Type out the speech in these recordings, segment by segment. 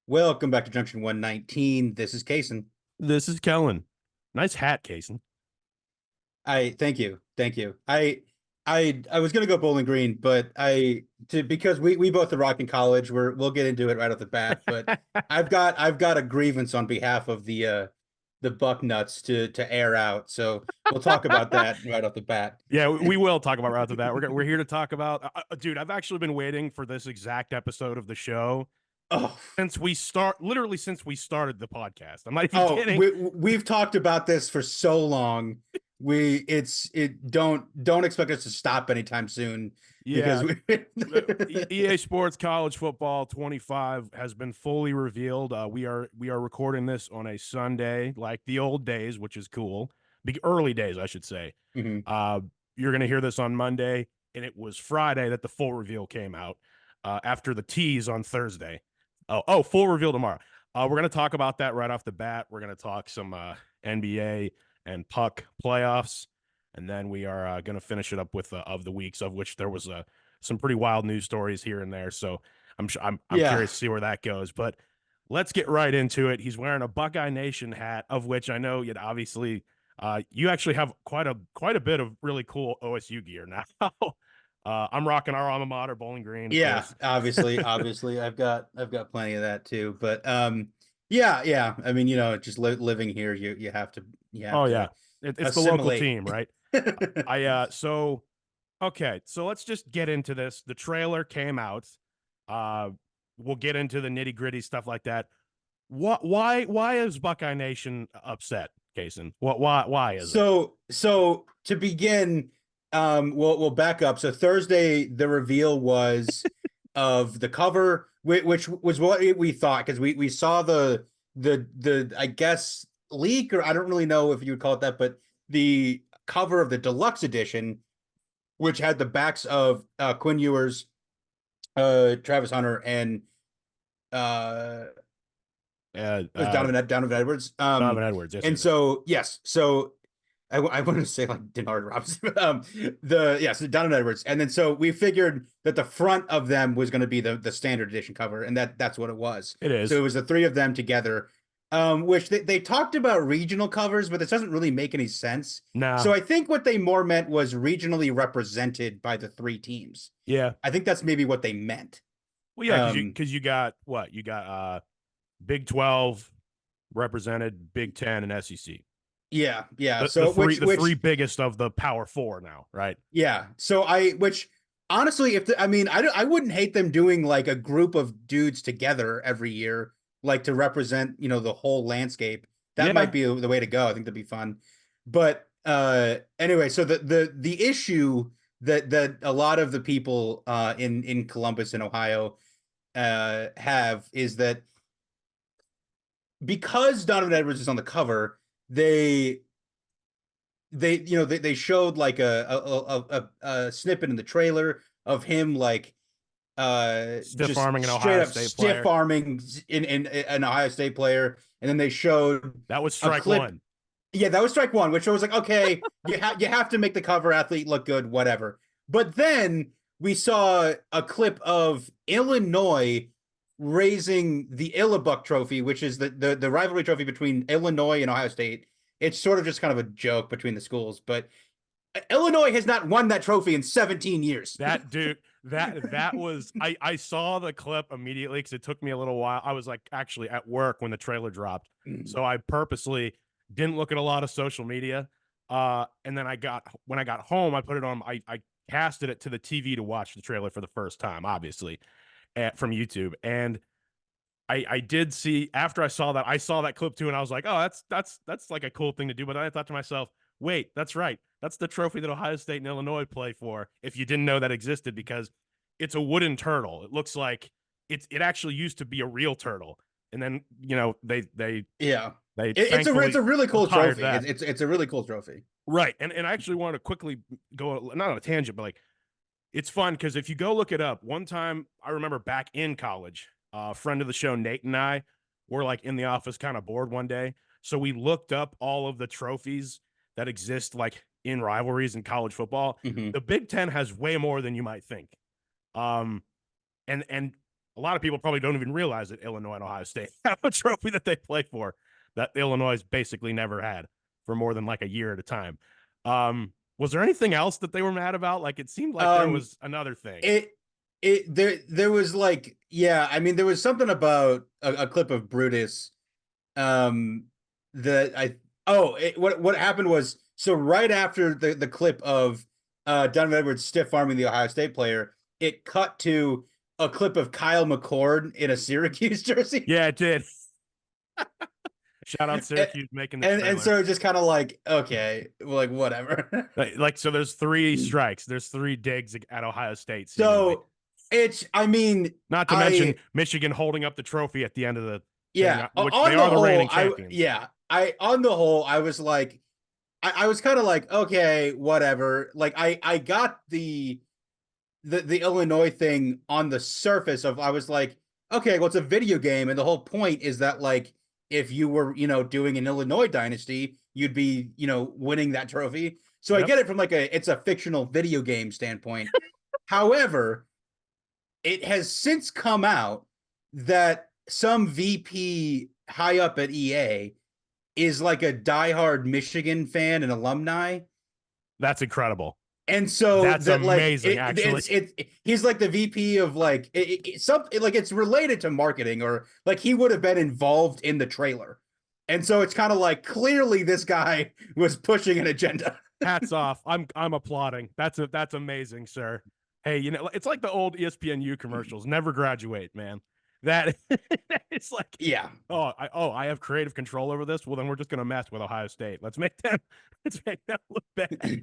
Welcome back to Junction 119. This is Casen. This is Kellan. Nice hat, Casen. I thank you. Thank you. I was gonna go Bowling Green, but because we both are rocking college, we'll get into it right off the bat. But I've got a grievance on behalf of the Buck Nuts to air out. So we'll talk about that right off the bat. Yeah, we will talk about right after that. We're here to talk about, dude. I've actually been waiting for this exact episode of the show Oh, literally since we started the podcast. I'm not even oh, kidding. we've talked about this for so long. Don't expect us to stop anytime soon because Yeah, EA Sports College Football 25 has been fully revealed. We are recording this on a Sunday, like the old days, which is cool. The early days, I should say. Mhm. You're gonna hear this on Monday, and it was Friday that the full reveal came out. After the tease on Thursday. Full reveal tomorrow. We're gonna talk about that right off the bat. We're gonna talk some NBA and puck playoffs, and then we are going to finish it up with of the weeks, of which there was some pretty wild news stories here and there. So I'm Yeah. curious to see where that goes. But let's get right into it. He's wearing a Buckeye Nation hat, of which I know you'd obviously you actually have quite a bit of really cool OSU gear now. I'm rocking our alma mater, Bowling Green. Yeah, obviously, I've got plenty of that too. But yeah. I mean, just living here, you have to Oh to yeah, it's the local assimilate. team, right? So okay, so let's just get into this. The trailer came out. We'll get into the nitty gritty stuff like that. Why is Buckeye Nation upset, Casen? Why is it? So to begin, we'll back up. So Thursday, the reveal was of the cover, which was what we thought, because we saw the I guess leak, or I don't really know if you would call it that, but the cover of the deluxe edition, which had the backs of Quinn Ewers, Travis Hunter, and it was Donovan Edwards. Donovan Edwards, yes, And so yes, so I want to say like Denard Robinson. So Donovan Edwards, and then so we figured that the front of them was going to be the standard edition cover, and that's what it was. it is. So it was the three of them together. Which they talked about regional covers, but this doesn't really make any sense. Nah. So I think what they more meant was regionally represented by the three teams. Yeah. I think that's maybe what they meant. Well, yeah, because you got what? You got Big 12 represented, Big 10, and SEC. Yeah. So the three biggest of the Power Four now, right? Yeah. So which honestly, I wouldn't hate them doing like a group of dudes together every year, like to represent, the whole landscape. That might be the way to go. I think that'd be fun. But anyway, so the issue that a lot of the people in Columbus and Ohio have is that because Donovan Edwards is on the cover, they showed like a snippet in the trailer of him like stiff arming an Ohio State player. Stiff arming in an Ohio State player, and then they showed that was strike one. Yeah, that was strike one, which I was like, okay, you have to make the cover athlete look good, whatever. But then we saw a clip of Illinois raising the Illabuck Trophy, which is the rivalry trophy between Illinois and Ohio State. It's sort of just kind of a joke between the schools, but Illinois has not won that trophy in 17 years. That dude, that was I saw the clip immediately because it took me a little while. I was like actually at work when the trailer dropped, so I purposely didn't look at a lot of social media. And then when I got home, I put it on. I casted it to the TV to watch the trailer for the first time, obviously, from YouTube. And I did see, after I saw that clip too, and I was like, oh, that's like a cool thing to do. But then I thought to myself, wait, that's right. That's the trophy that Ohio State and Illinois play for, if you didn't know that existed, because it's a wooden turtle. It looks like it actually used to be a real turtle. And then, it's a really cool trophy. It's a really cool trophy. Right. And I actually want to quickly go, not on a tangent, but like, it's fun because if you go look it up, one time I remember back in college, a friend of the show, Nate, and I were like in the office kind of bored one day. So we looked up all of the trophies that exist like in rivalries in college football. Mm-hmm. The Big Ten has way more than you might think. And a lot of people probably don't even realize that Illinois and Ohio State have a trophy that they play for that Illinois basically never had for more than like a year at a time. Was there anything else that they were mad about? Like, it seemed like there was another thing. There was like, yeah, I mean, there was something about a clip of Brutus what happened was, so right after the clip of Donovan Edwards stiff arming the Ohio State player, it cut to a clip of Kyle McCord in a Syracuse jersey. Yeah, it did. Shout out Syracuse making the and so just kind of like, okay, like whatever. Like, so there's 3 strikes. There's 3 digs at Ohio State. So seemingly. it's, I mean, not to mention Michigan holding up the trophy at the end of the yeah, thing, which they are the reigning champions. On the whole, I was like, I was kind of like, okay, whatever. Like I got the Illinois thing on the surface of, I was like, okay, well, it's a video game, and the whole point is that, like, if you were, doing an Illinois dynasty, you'd be, winning that trophy. So I get it from like it's a fictional video game standpoint. However, it has since come out that some VP high up at EA is like a diehard Michigan fan and alumni. That's incredible. And so that's amazing. Actually, he's like the VP of like something, like it's related to marketing, or like he would have been involved in the trailer. And so it's kind of like, clearly this guy was pushing an agenda. Hats off. I'm applauding. That's amazing, sir. Hey, it's like the old ESPNU commercials. Never graduate, man. That it's like, yeah. I have creative control over this. Well, then we're just gonna mess with Ohio State. Let's make them look bad.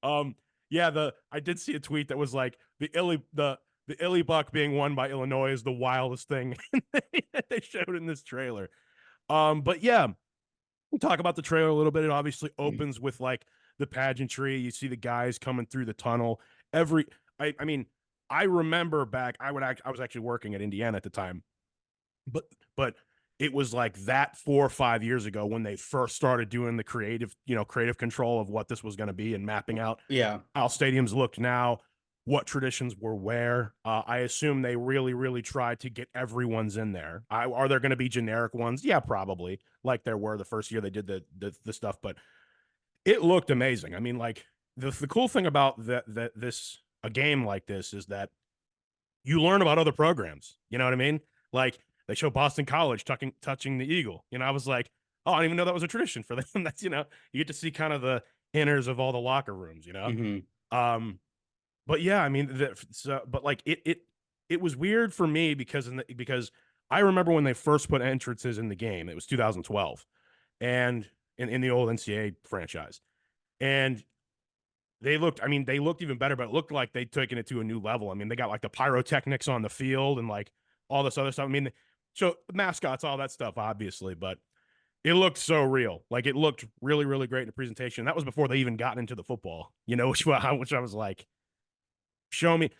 I did see a tweet that was like, the Illy Buck being won by Illinois is the wildest thing they showed in this trailer. But yeah, we'll talk about the trailer a little bit. It obviously opens with like the pageantry. You see the guys coming through the tunnel. I mean, I remember back, I was actually working at Indiana at the time, but it was like that 4 or 5 years ago when they first started doing the creative control of what this was going to be and mapping out how stadiums looked now, what traditions were where. I assume they really, really tried to get everyone's in there. Are there going to be generic ones? Yeah, probably, like there were the first year they did the stuff, but it looked amazing. I mean, like the cool thing about a game like this is that you learn about other programs. You know what I mean? Like, they show Boston College touching the eagle. I was like, oh, I didn't even know that was a tradition for them. That's, you get to see kind of the inners of all the locker rooms, Mm-hmm. But yeah, I mean, but like it was weird for me because I remember when they first put entrances in the game, it was 2012, and in the old NCAA franchise, and they looked even better, but it looked like they'd taken it to a new level. I mean, they got like the pyrotechnics on the field and like all this other stuff. I mean, so mascots, all that stuff, obviously, but it looked so real. Like, it looked really, really great in the presentation. That was before they even got into the football, which I was like, show me.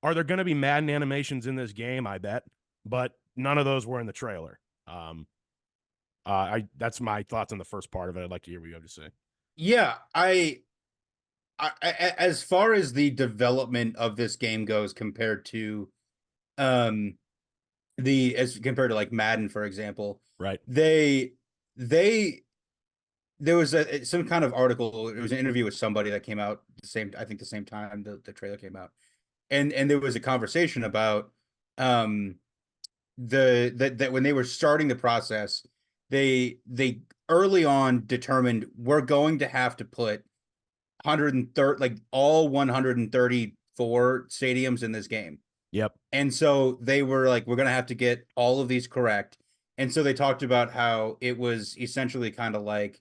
Are there going to be Madden animations in this game? I bet, but none of those were in the trailer. That's my thoughts on the first part of it. I'd like to hear what you have to say. Yeah, as far as the development of this game goes, compared to compared to like Madden, for example, right? There was some kind of article. It was an interview with somebody that came out the same time the trailer came out, and there was a conversation about that when they were starting the process, they early on determined, we're going to have to put 130, like all 134 stadiums in this game. Yep. And so they were like, we're going to have to get all of these correct. And so they talked about how it was essentially kind of like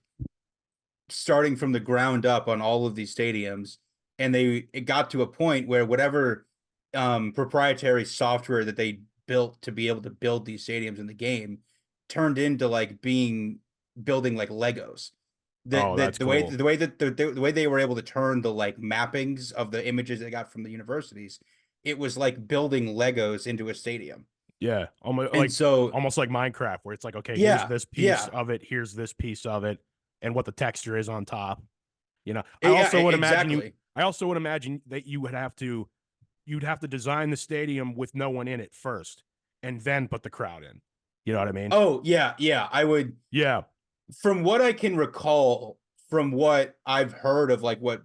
starting from the ground up on all of these stadiums. And it got to a point where whatever proprietary software that they built to be able to build these stadiums in the game turned into like building like Legos. That's the cool. way they were able to turn the like mappings of the images they got from the universities, it was like building Legos into a stadium. Yeah, almost like Minecraft, where it's like, okay, here's this piece of it, here's this piece of it, and what the texture is on top. I also would imagine that you would have to you'd have to design the stadium with no one in it first, and then put the crowd in. You know what I mean? Oh yeah, yeah. I would. Yeah. From what I can recall, from what I've heard of, like what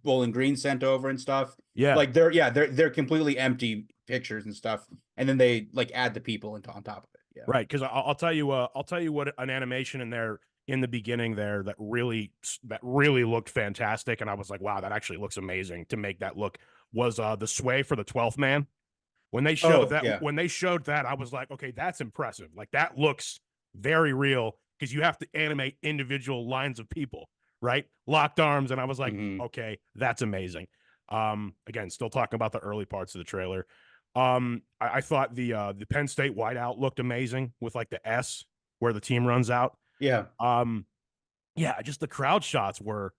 Bowling Green sent over and stuff, Yeah. like they're completely empty pictures and stuff, and then they like add the people into on top of it. Yeah. Right. Because I'll tell you, I'll tell you what an animation in there in the beginning there that really looked fantastic, and I was like, wow, that actually looks amazing to make that look was the sway for the 12th man. When they showed Oh that, yeah. I was like, okay, that's impressive. Like that looks very real because you have to animate individual lines of people, right? Locked arms, and I was like, Mhm. okay, that's amazing. Again, still talking about the early parts of the trailer. I thought the Penn State whiteout looked amazing with like the S where the team runs out. Yeah. Um, yeah, just the crowd shots were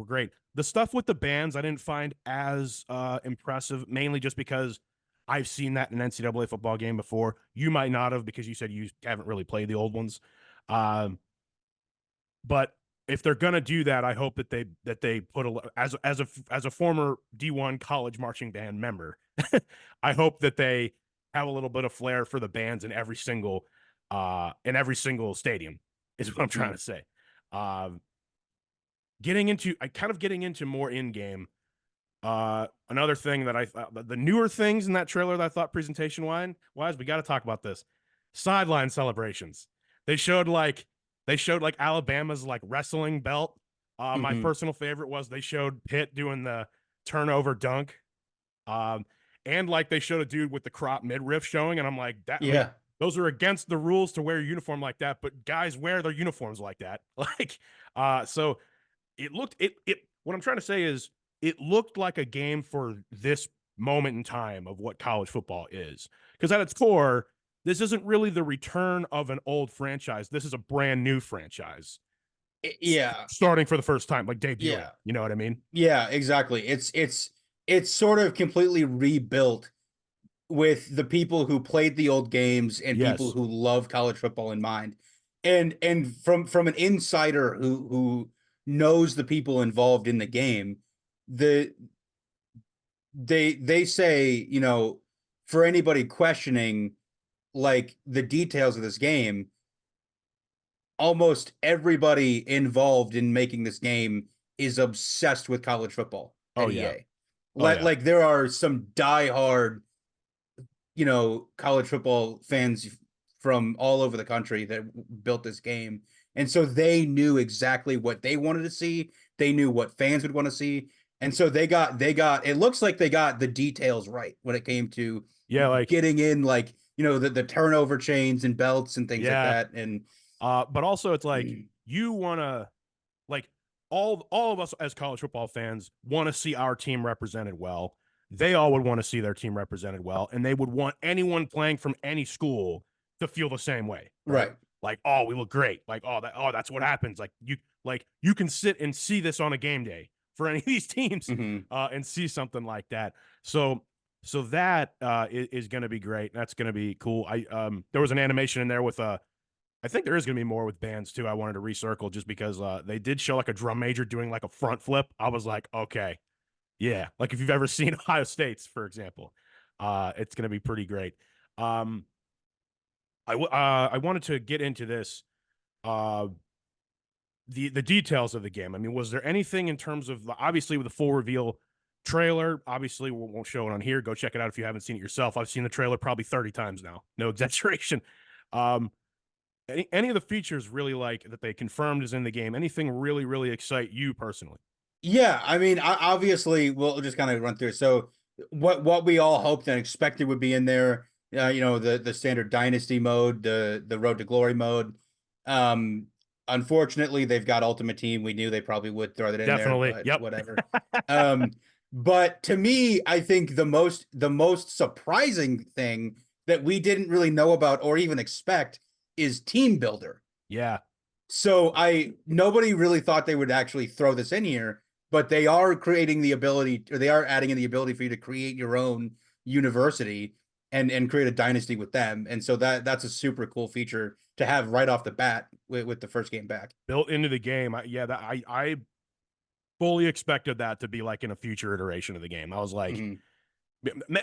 great. The stuff with the bands I didn't find as impressive, mainly just because I've seen that in an NCAA football game before. You might not have because you said you haven't really played the old ones. But if they're gonna do that, I hope that they put as a former D1 college marching band member, I hope that they have a little bit of flair for the bands in every single stadium is what I'm trying to say. Um, getting into more in game. Another thing that I thought the newer things in that trailer that I thought presentation wise, we got to talk about this. Sideline celebrations. They showed like Alabama's like wrestling belt. My Mhm. personal favorite was they showed Pitt doing the turnover dunk. And like they showed a dude with the crop midriff showing, and I'm like, that I mean, Yeah. those are against the rules to wear a uniform like that, but guys wear their uniforms like that. Like, so it looked it what I'm trying to say is it looked like a game for this moment in time of what college football is. Because at its core, this isn't really the return of an old franchise. This is a brand new franchise Yeah. starting for the first time, like debuting. Yeah. You know what I mean? Yeah, exactly. It's sort of completely rebuilt with the people who played the old games and people Yes. who love college football in mind. And from an insider who knows the people involved in the game, the they say, you know, for anybody questioning like the details of this game, almost everybody involved in making this game is obsessed with college football Oh at yeah. EA. Oh yeah. Like there are some diehard, you know, college football fans from all over the country that built this game. And so they knew exactly what they wanted to see. They knew what fans would want to see. And so they got it looks like they got the details right when it came to Yeah, like getting in, like, you know, the turnover chains and belts and things like yeah. that. And But also it's like you wanna like all of us as college football fans want to see our team represented well. They all would want to see their team represented well, and they would want anyone playing from any school to feel the same way, right? right. Like, oh, we look great. Like, that's what happens. Like you can sit and see this on a game day for any of these teams, Mhm. and see something like that. So that is going to be great. That's going to be cool. There was an animation in there with I think there is going to be more with bands too. I wanted to recircle just because they did show like a drum major doing like a front flip. I was like, okay, yeah. Like if you've ever seen Ohio State's, for example, it's going to be pretty great. Um, I wanted to get into this, uh, the details of the game. I mean, was there anything in terms of obviously with the full reveal trailer? Obviously, we won't show it on here. Go check it out if you haven't seen it yourself. I've seen the trailer probably 30 times now. No exaggeration. Um, any of the features really like that they confirmed is in the game? Anything really excite you personally? Yeah, I mean, obviously, we'll just kind of run through it. So, what we all hoped and expected would be in there, you know, the standard dynasty mode, the road to glory mode. Um, Unfortunately, they've got Ultimate Team. We knew they probably would throw that in there, Definitely. but Yep. whatever. Um, but to me, I think the most surprising thing that we didn't really know about or even expect is Team Builder. Yeah. So nobody really thought they would actually throw this in here, but they are creating the ability, or they are adding in the ability for you to create your own university and create a dynasty with them. And so that's a super cool feature to have right off the bat with the first game back. Built into the game. I fully expected that to be like in a future iteration of the game. I was like, Mhm.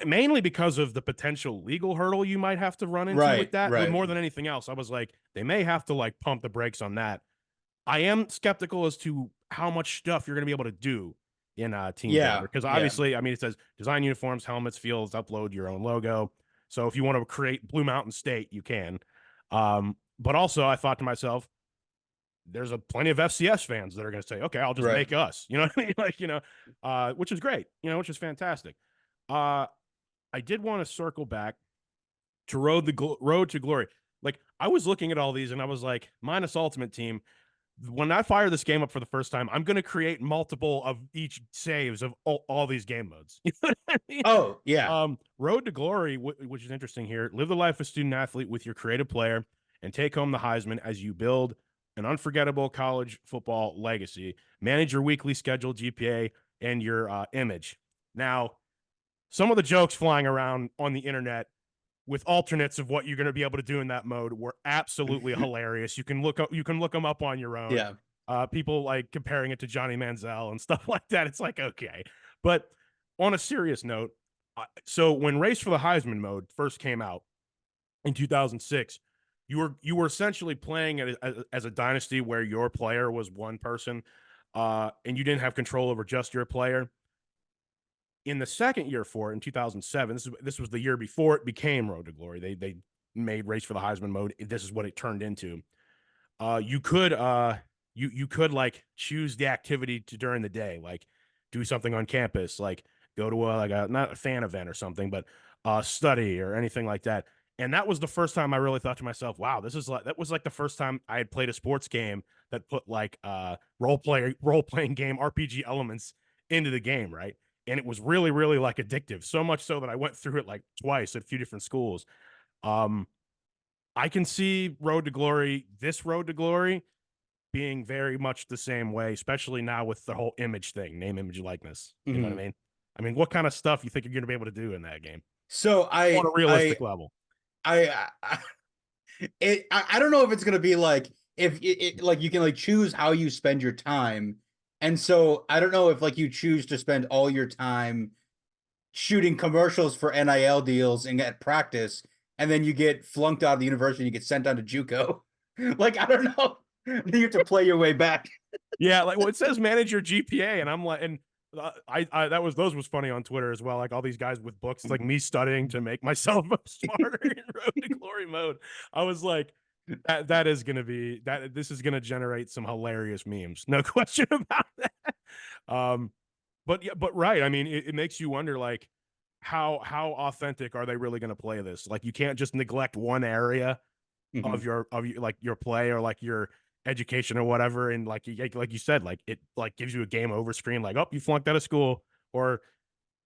Mainly because of the potential legal hurdle you might have to run into with Right, that. right. More than anything else, I was like, they may have to like pump the brakes on that. I am skeptical as to how much stuff you're going to be able to do in Team Builder, Yeah, because yeah. obviously, I mean, it says design uniforms, helmets, fields, upload your own logo. So if you want to create Blue Mountain State, you can. But also, I thought to myself, there's a plenty of FCS fans that are going to say, okay, I'll just Right. make us, you know what I mean? Like, which is great, which is fantastic. I did want to circle back to Road to Glory. Like, I was looking at all these and I was like, minus Ultimate Team, when I fire this game up for the first time, I'm going to create multiple of each saves of all these game modes. You know what I mean? Oh, yeah. Road to Glory, which is interesting here. Live the life of student athlete with your creative player and take home the Heisman as you build an unforgettable college football legacy. Manage your weekly schedule, GPA, and your image. Now, some of the jokes flying around on the internet with alternates of what you're going to be able to do in that mode were absolutely hilarious. You can look them up on your own. Yeah. People like comparing it to Johnny Manziel and stuff like that. It's like, okay. But on a serious note, so when Race for the Heisman mode first came out in 2006, you were essentially playing as a dynasty where your player was one person, and you didn't have control over just your player. In the second year for it, in 2007, this was the year before it became Road to Glory. They made Race for the Heisman mode. This is what it turned into. You could you could like choose the activity to during the day, like do something on campus, like go to a not a fan event or something, but study or anything like that. And that was the first time I really thought to myself, wow, that was like the first time I had played a sports game that put like role playing game RPG elements into the game, right? And it was really, really like addictive. So much so that I went through it like twice at a few different schools. Um, I can see this Road to Glory, being very much the same way, especially now with the whole image thing, name, image, likeness. You know what I mean? I mean, what kind of stuff you think you're going to be able to do in that game So on a realistic level? I don't know if it's gonna be like if like you can like choose how you spend your time, and so I don't know if like you choose to spend all your time shooting commercials for NIL deals and get practice, and then you get flunked out of the university, and you get sent down to JUCO. Like I don't know, you have to play your way back. Yeah, like it says manage your GPA, and I'm like, and I those was funny on Twitter as well. Like all these guys with books, like me studying to make myself smarter in Road to Glory mode. I was like, that is gonna be that. This is gonna generate some hilarious memes, no question about that. But yeah, but right. I mean, it makes you wonder, like, how authentic are they really gonna play this? Like, you can't just neglect one area of your like your play or like your education or whatever, and like you said, like it like gives you a game over screen, like, oh, you flunked out of school, or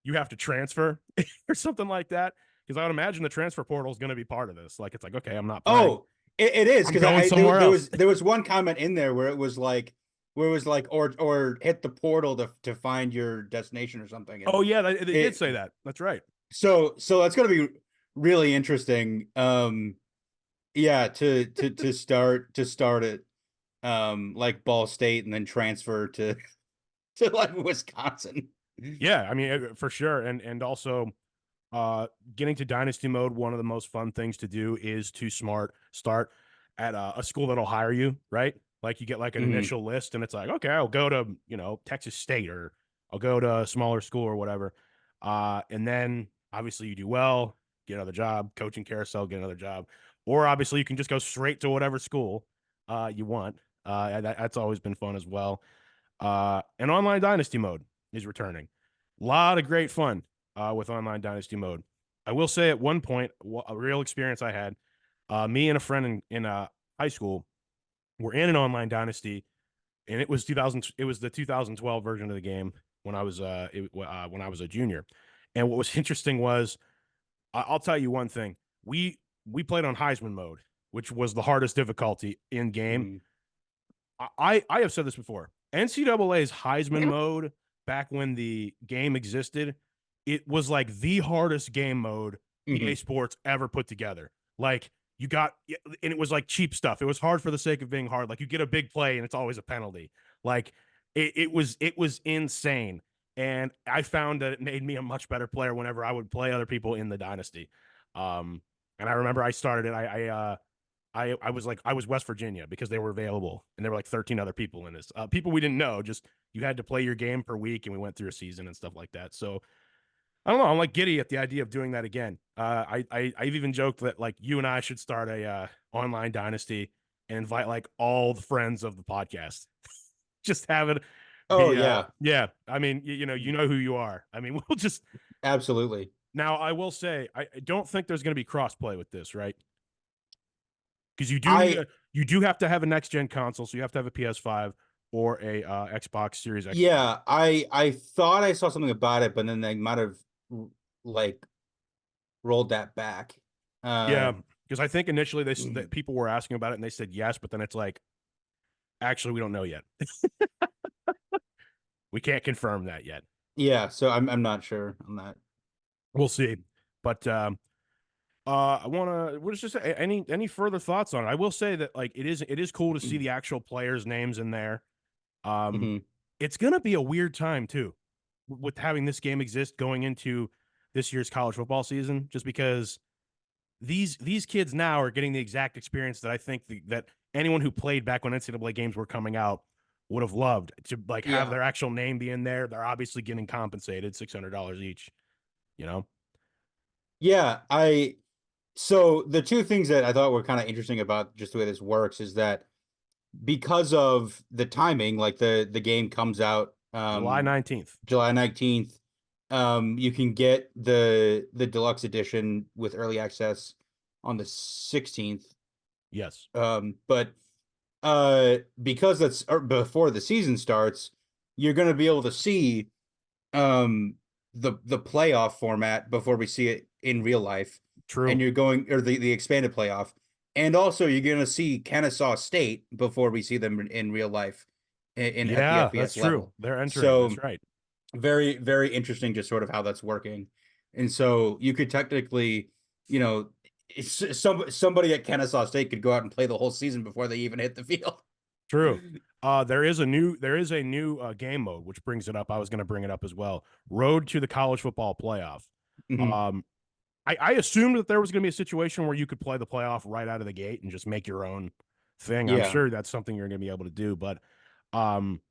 you have to transfer or something like that. Because I would imagine the transfer portal is going to be part of this. Like, it's like, okay, I'm not playing. Oh, it is, I'm because going somewhere else. there was one comment in there where it was like or hit the portal to find your destination or something. And Oh yeah, they did it say that. That's right. so that's gonna be really interesting. Yeah, to start it like Ball State and then transfer to to like Wisconsin. Yeah, I mean, for sure. And also getting to dynasty mode, one of the most fun things to do is to start at a school that'll hire you, right? Like you get like an initial list and it's like, okay, I'll go to, Texas State, or I'll go to a smaller school or whatever. And then obviously you do well, get another job, coaching carousel, get another job. Or obviously you can just go straight to whatever school you want. That's always been fun as well. And online dynasty mode is returning. A lot of great fun with online dynasty mode. I will say at one point, a real experience I had, me and a friend in high school were in an online dynasty, and it was 2000. It was the 2012 version of the game when I was when I was a junior. And what was interesting was, I'll tell you one thing: we played on Heisman mode, which was the hardest difficulty in game. I have said this before. NCAA's Heisman mode, back when the game existed, it was like the hardest game mode EA Sports ever put together. Like you got, and it was like cheap stuff. It was hard for the sake of being hard. Like you get a big play and it's always a penalty. Like it was insane. and I found that it made me a much better player whenever I would play other people in the dynasty. And I remember I started it. I was like, I was West Virginia because they were available, and there were like 13 other people in this. People we didn't know. Just you had to play your game per week, and we went through a season and stuff like that. So I don't know. I'm like giddy at the idea of doing that again. I've even joked that like you and I should start a online dynasty and invite like all the friends of the podcast. Just have it Oh be yeah, yeah. I mean, you know who you are. I mean, we'll just absolutely. now. I will say, I don't think there's going to be crossplay with this, right? Because I you do have to have a next gen console, so you have to have a PS5 or a Xbox Series X. Yeah, I thought I saw something about it, but then they might have like rolled that back. Yeah, because I think initially that people were asking about it and they said yes, but then it's like, actually, we don't know yet. We can't confirm that yet. Yeah, so I'm not sure on that. We'll see. But I want to. What is just any further thoughts on it? I will say that like it is cool to see the actual players' names in there. Mhm. It's gonna be a weird time too, with having this game exist going into this year's college football season, just because these kids now are getting the exact experience that I think that anyone who played back when NCAA games were coming out would have loved to like have Yeah. their actual name be in there. They're obviously getting compensated $600 each, you know? Yeah, so the two things that I thought were kind of interesting about just the way this works is that because of the timing, like the game comes out July 19th. July 19th, you can get the deluxe edition with early access on the 16th. Yes. But because that's before the season starts, you're going to be able to see the playoff format before we see it in real life. True. And you're going or the expanded playoff. And also you're going to see Kennesaw State before we see them in real life in at the Yeah, FBS that's true. level. They're entering. So That's right. very, very interesting just sort of how that's working. And so you could technically, you know, somebody at Kennesaw State could go out and play the whole season before they even hit the field. True. There is a new game mode which brings it up. I was going to bring it up as well. Road to the College Football Playoff. Mhm. I assumed that there was going to be a situation where you could play the playoff right out of the gate and just make your own thing. I'm Yeah. sure that's something you're going to be able to do, but um,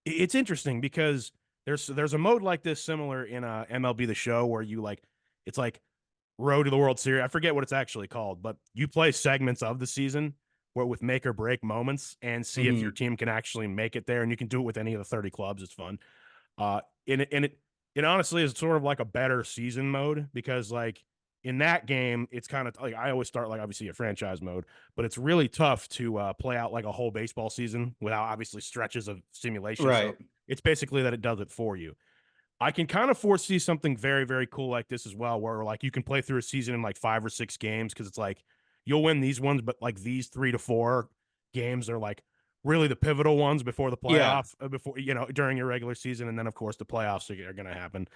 it's interesting because there's a mode like this similar in MLB The Show where you like it's like Road to the World Series. I forget what it's actually called, but you play segments of the season where with make or break moments and see if your Mhm. team can actually make it there, and you can do it with any of the 30 clubs. It's fun. It honestly is sort of like a better season mode because like in that game, it's kind of like I always start like obviously a franchise mode, but it's really tough to play out like a whole baseball season without obviously stretches of simulation. So Right. it's basically that it does it for you. I can kind of foresee something very, very cool like this as well, where like you can play through a season in like 5 or 6 games because it's like you'll win these ones, but like these 3 to 4 games are like really the pivotal ones before the Yeah. playoff, before during your regular season, and then of course the playoffs are going to happen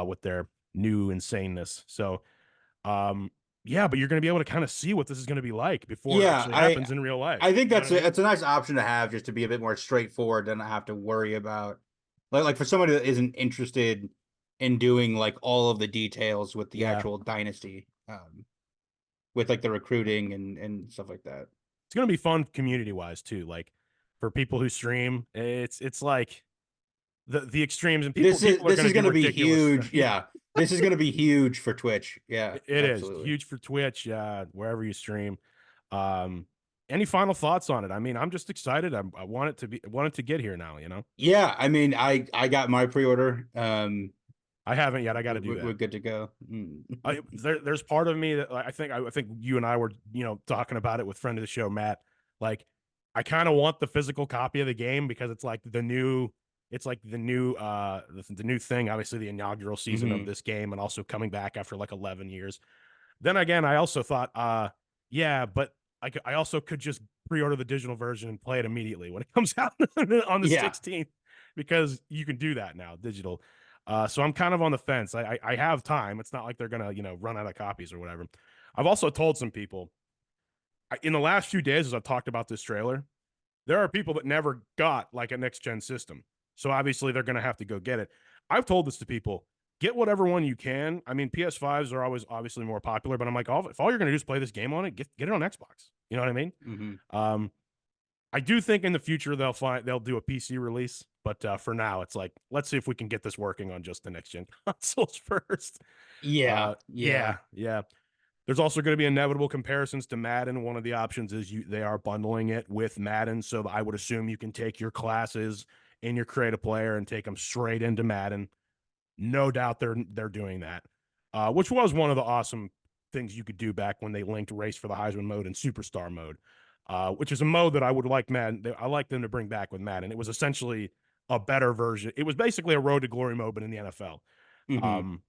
with their new insaneness. So, yeah, but you're going to be able to kind of see what this is going to be like before it Yeah. actually happens in real life. I think You know what I mean? it's a nice option to have just to be a bit more straightforward and not have to worry about like for somebody that isn't interested in doing like all of the details with the Yeah, actual dynasty, with like the recruiting and stuff like that. it's going to be fun community wise too. Like for people who stream, it's like the extremes and people are This going is to do going to be ridiculous stuff. huge. Yeah, this is going to be huge for Twitch. Yeah, It is absolutely. huge for Twitch, wherever you stream. Um, any final thoughts on it? I mean, I'm just excited. I want it to be, I want it to get here now. Yeah, I mean, I got my pre-order. I haven't yet. I got to do We're that. good to go. There's part of me that like, I think you and I were talking about it with friend of the show Matt. Like, I kind of want the physical copy of the game because it's like the new. It's like the new the new thing, obviously the inaugural season of Mhm. this game, and also coming back after like 11 years. Then again, I also thought, yeah, but I also could just pre-order the digital version and play it immediately when it comes out on the Yeah, 16th because you can do that now, digital. So I'm kind of on the fence. I have time. It's not like they're gonna run out of copies or whatever. I've also told some people in the last few days as I've talked about this trailer, there are people that never got like a next gen system. So obviously they're going to have to go get it. I've told this to people, get whatever one you can. I mean, PS5s are always obviously more popular, but I'm like, if all you're going to do is play this game on it, get it on Xbox. You know what I mean? I do think in the future they'll do a PC release, but for now it's like, let's see if we can get this working on just the next gen consoles first. Yeah. Yeah. There's also going to be inevitable comparisons to Madden. One of the options is they are bundling it with Madden, so I would assume you can take your classes in your create a player and take them straight into Madden. No doubt they're doing that, which was one of the awesome things you could do back when they linked Race for the Heisman mode and Superstar mode, which is a mode that I would like I like them to bring back with Madden. It was essentially a better version. It was basically a Road to Glory mode, but in the NFL, and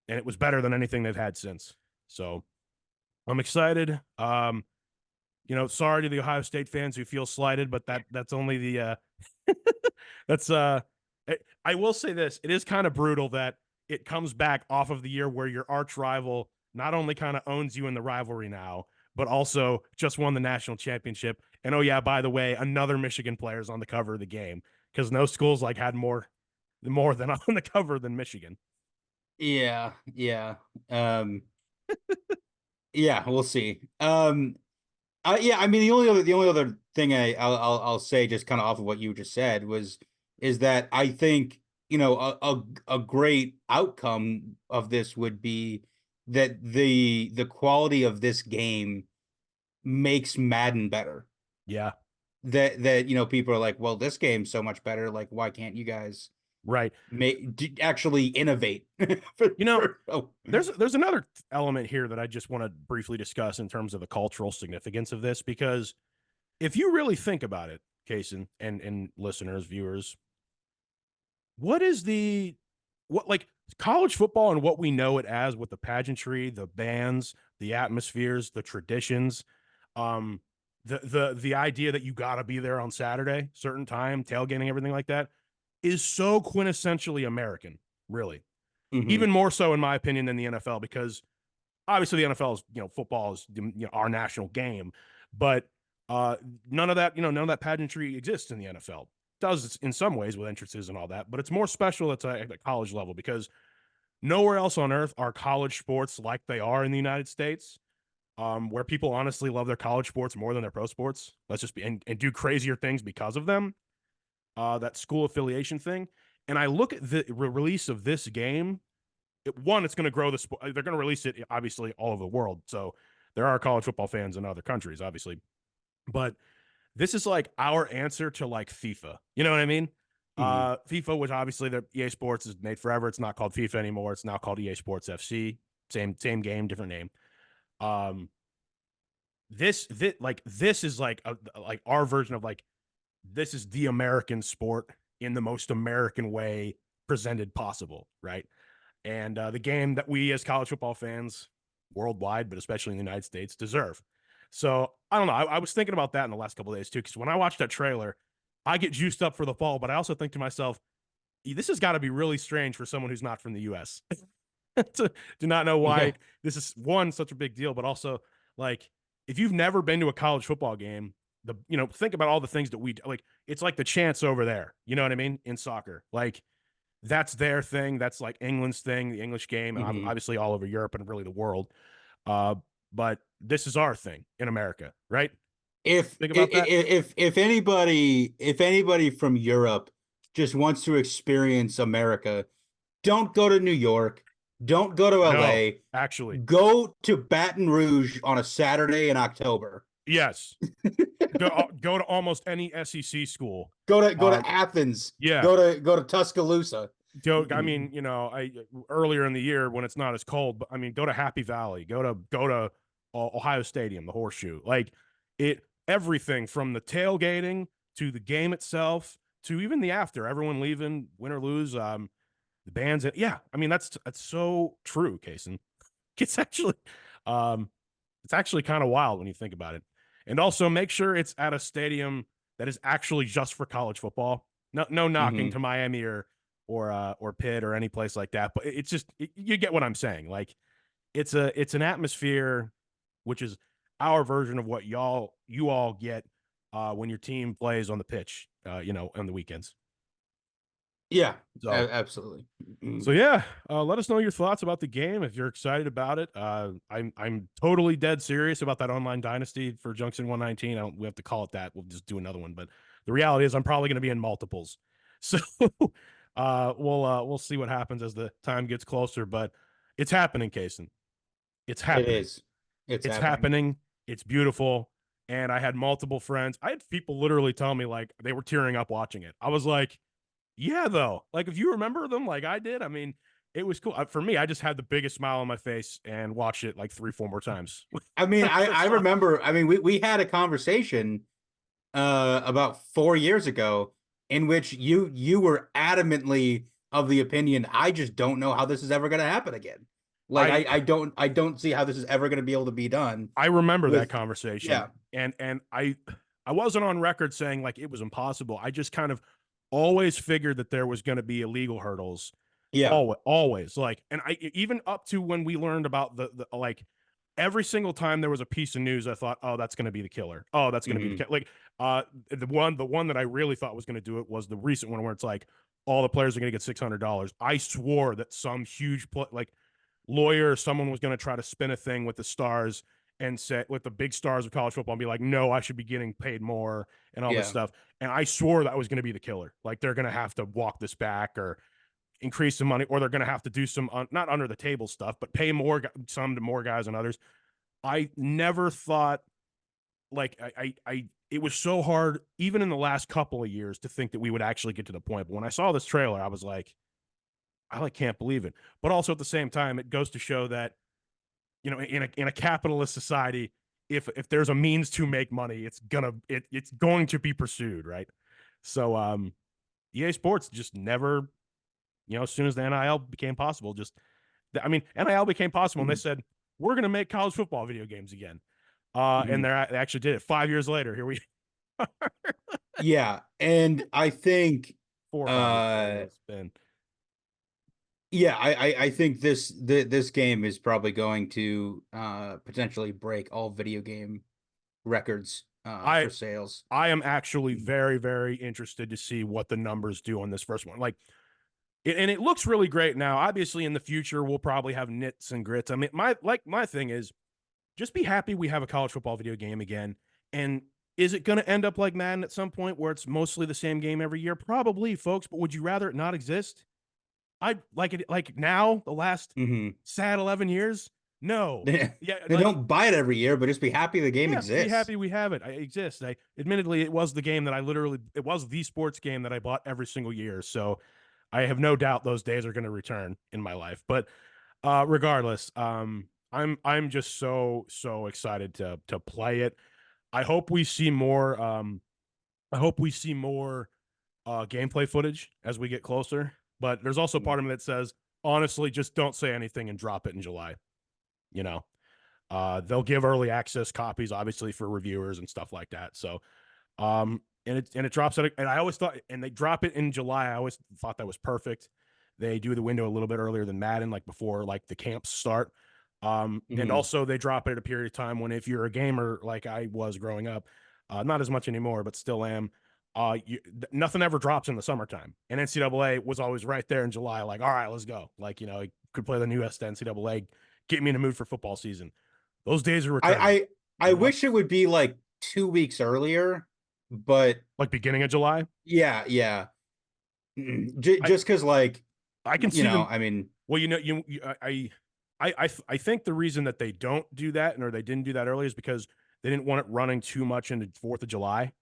it was better than anything they've had since. So I'm excited. Sorry to the Ohio State fans who feel slighted, but that's only the that's I will say this, it is kind of brutal that it comes back off of the year where your arch rival not only kind of owns you in the rivalry now, but also just won the national championship. And oh yeah, by the way, another Michigan player is on the cover of the game because no schools like had more than on the cover than Michigan. Yeah. Yeah, we'll see. Yeah, I mean the only other thing I'll say just kind of off of what you just said is that I think, a great outcome of this would be that the quality of this game makes Madden better. Yeah. That people are like, well, this game's so much better, like why can't you guys right actually innovate? There's another element here that I just want to briefly discuss in terms of the cultural significance of this, because if you really think about it, Casen and listeners, viewers, what college football and what we know it as, with the pageantry, the bands, the atmospheres, the traditions, the idea that you got to be there on Saturday, certain time, tailgating, everything like that, is so quintessentially American, really. Even more so, in my opinion, than the NFL, because obviously the NFL is, football is, our national game, but none of that pageantry exists in the NFL. It does in some ways with entrances and all that, but it's more special at the college level, because nowhere else on earth are college sports like they are in the United States, where people honestly love their college sports more than their pro sports. Let's just be and do crazier things because of them. That school affiliation thing. And I look at the release of this game. It's going to grow the sport. They're going to release it obviously all over the world. So there are college football fans in other countries, obviously. But this is like our answer to like FIFA. You know what I mean? FIFA, which obviously the EA Sports is made forever. It's not called FIFA anymore. It's now called EA Sports FC. Same game, different name. This is like our version of like, this is the American sport in the most American way presented possible, right? And the game that we as college football fans worldwide, but especially in the United States, deserve. So I don't know. I was thinking about that in the last couple of days too, because when I watched that trailer, I get juiced up for the fall, but I also think to myself, this has got to be really strange for someone who's not from the U.S. to do not know why this is such a big deal, but also like, if you've never been to a college football game, think about all the things that we like. It's like the chants over there. You know what I mean? In soccer, like that's their thing. That's like England's thing, the English game, and obviously all over Europe and really the world. But this is our thing in America, right? If anybody from Europe just wants to experience America, don't go to New York. Don't go to LA. No, actually, go to Baton Rouge on a Saturday in October. Yes. go to almost any SEC school. Go to Athens. Yeah. Go to Tuscaloosa. I mean, earlier in the year when it's not as cold, but I mean, go to Happy Valley. Go to Ohio Stadium, the Horseshoe. Like everything from the tailgating to the game itself to even the after. Everyone leaving, win or lose. The bands. Yeah, I mean that's so true, Casen. It's actually kind of wild when you think about it. And also make sure it's at a stadium that is actually just for college football. No knocking to Miami or Pitt or any place like that, but it's just you get what I'm saying. Like it's an atmosphere which is our version of what you all get when your team plays on the pitch, on the weekends. Yeah, So absolutely. so yeah, let us know your thoughts about the game if you're excited about it. I'm totally dead serious about that online dynasty for Junction 119. We have to call it that. We'll just do another one. But the reality is, I'm probably going to be in multiples. So we'll see what happens as the time gets closer. But it's happening, Casen. It's It happening. is. It's It's happening. happening. It's beautiful. And I had multiple friends. I had people literally tell me like they were tearing up watching it. I was like, yeah, though. Like if you remember them like I did, I mean, it was cool. For me, I just had the biggest smile on my face and watched it like 3, 4 more times. I mean, I Just like, remember. I mean, we had a conversation about 4 years ago in which you were adamantly of the opinion I just don't know how this is ever going to happen again. Like I I don't see how this is ever going to be able to be done I remember that with conversation, yeah and I wasn't on record saying like it was impossible. I just kind of always figured that there was going to be illegal hurdles. yeah Always like, and I even up to when we learned about the like every single time there was a piece of news, I thought, oh, that's going to be the killer. Oh, that's going to be the hmm killer. Like, the one that I really thought was going to do it was the recent one where it's like all the players are going to get $600. I swore that some huge like lawyer or someone was going to try to spin a thing with the stars and say with the big stars of college football and be like, no, I should be getting paid more and all this yeah stuff. And I swore that was going to be the killer. Like they're going to have to walk this back or increase the money, or they're going to have to do some not under the table stuff, but pay some to more guys than others. I never thought like it was so hard even in the last couple of years to think that we would actually get to the point. But when I saw this trailer, I was like, I like can't believe it. But also at the same time, it goes to show that in a capitalist society, if there's a means to make money, it's going to be pursued, right? So EA Sports just never, as soon as the NIL became possible, NIL became possible, and they said we're going to make college football video games again. And hmm they actually did it 5 years later. Here we yeah, and I think 4 or 5 years, whatever uh it's been. yeah, I think this game is probably going to potentially break all video game records I for sales. I am actually very, very interested to see what the numbers do on this first one. Like, and it looks really great now. Obviously, in the future, we'll probably have nits and grits. I mean, my thing is just be happy we have a college football video game again. And is it going to end up like Madden at some point where it's mostly the same game every year? Probably, folks. But would you rather it not exist? I like it like now, the last hmm sad 11 years. No, They yeah, like don't buy it every year, but just be happy the game yeah, be exists. happy we have it. I exist. Admittedly, it was the game that it was the sports game that I bought every single year. So I have no doubt those days are going to return in my life. But regardless, I'm just so excited to play it. I hope we see more. I hope we see more gameplay footage as we get closer. But there's also part of me that says, honestly, just don't say anything and drop it in July. You know, they'll give early access copies, obviously, for reviewers and stuff like that. So, and it drops at, and I always thought, and they drop it in July. I always thought that was perfect. They do the window a little bit earlier than Madden, like before like the camps start. And hmm also they drop it at a period of time when if you're a gamer like I was growing up, not as much anymore, but still am. Nothing ever drops in the summertime, and NCAA was always right there in July. Like, all right, let's go. Like, you could play the newest NCAA, get me in the mood for football season. Those days are returning. I I You I know, wish it would be like 2 weeks earlier, but like beginning of July. yeah. I Just because like I can see them. I mean Well, I think the reason that they don't do that or they didn't do that early is because they didn't want it running too much into 4th of July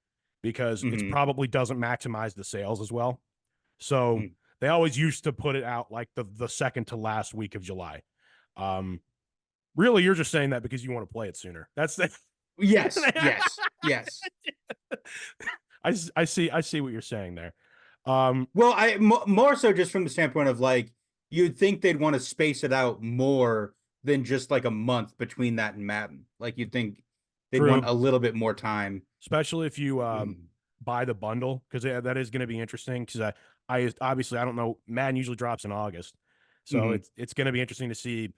because it's mhm. probably doesn't maximize the sales as well. So they always used to put it out like the second to last week of July. Um, really, you're just saying that because you want to play it sooner. That's the. Yes. I see what you're saying there. Um, Well, more so just from the standpoint of like you'd think they'd want to space it out more than just like a month between that and Madden. Like you'd think they'd want True, a little bit more time. especially if you buy the bundle because that is going to be interesting because I obviously I don't know Madden usually drops in August, so Mhm. it's going to be interesting to see.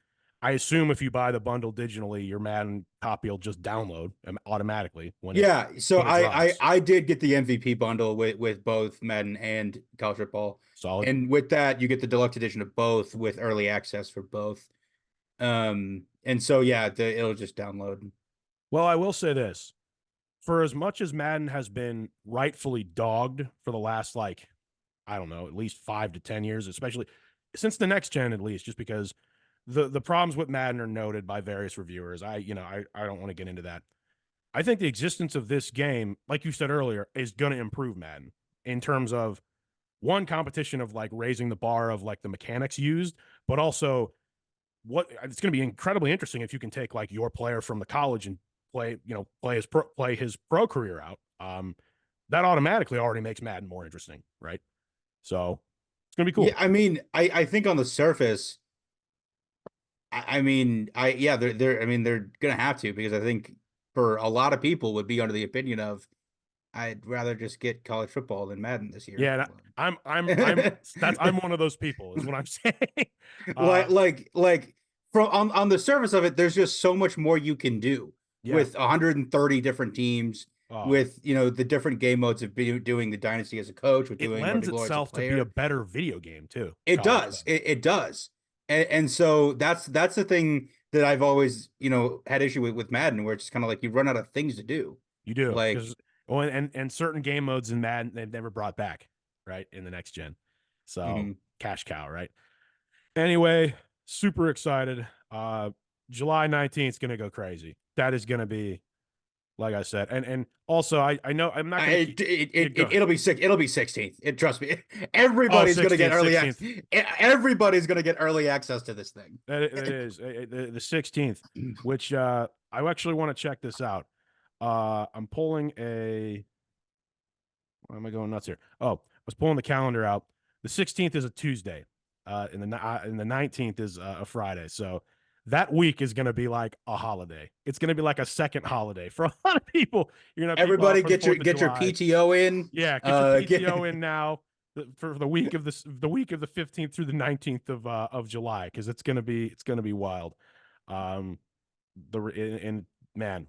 I assume if you buy the bundle digitally, your Madden copy will just download automatically Yeah, so when it drops. I did get the MVP bundle with both Madden and college football, Solid. and with that you get the deluxe edition of both with early access for both. And so yeah, it'll just download. Well, I will say this. For as much as Madden has been rightfully dogged for the last, like, I don't know, at least 5 to 10 years, especially since the next gen, at least, just because the problems with Madden are noted by various reviewers. I don't want to get into that. I think the existence of this game, like you said earlier, is going to improve Madden in terms of one competition of like raising the bar of like the mechanics used, but also what it's going to be incredibly interesting if you can take like your player from the college and play his pro career out. That automatically already makes Madden more interesting, right? So it's gonna be Yeah, cool. I mean, I think on the surface, I mean, yeah, they're I mean they're gonna have to, because I think for a lot of people would be under the opinion of I'd rather just get college football than Madden this year. Yeah, I'm one of those people, is what I'm saying. uh, like from on the surface of it, there's just so much more you can do yeah. with 130 different teams, Oh, with the different game modes of doing the dynasty as a coach, with it doing lends Rugby Glory as a itself to be a player. better video game too. It College does. football. It does. And so that's the thing that I've always, had issue with Madden, where it's just kind of like you run out of things to do. You do, Like, because and certain game modes in Madden they've never brought back, right, in the next gen. So mhm. cash cow, right? Anyway, super excited. July 19th is gonna go crazy. That is gonna be, like I said, and also I know I'm not gonna keep you go. It'll be sick. It'll be 16th. Trust me. Oh, Everybody's gonna get 16th, early 16th. access. Everybody's gonna get early access to this thing. That is the 16th, which I actually want to check this out. I'm pulling a. Why am I going nuts here? Oh, I was pulling the calendar out. The 16th is a Tuesday, and the 19th is a Friday. So that week is going to be like a holiday. It's going to be like a second holiday for a lot of people. You're gonna have people out Everybody for the Fourth of get your July. PTO in. Yeah, get your PTO Get in now for the week of the week of the 15th through the 19th of July, because it's gonna be wild. Um, the and man,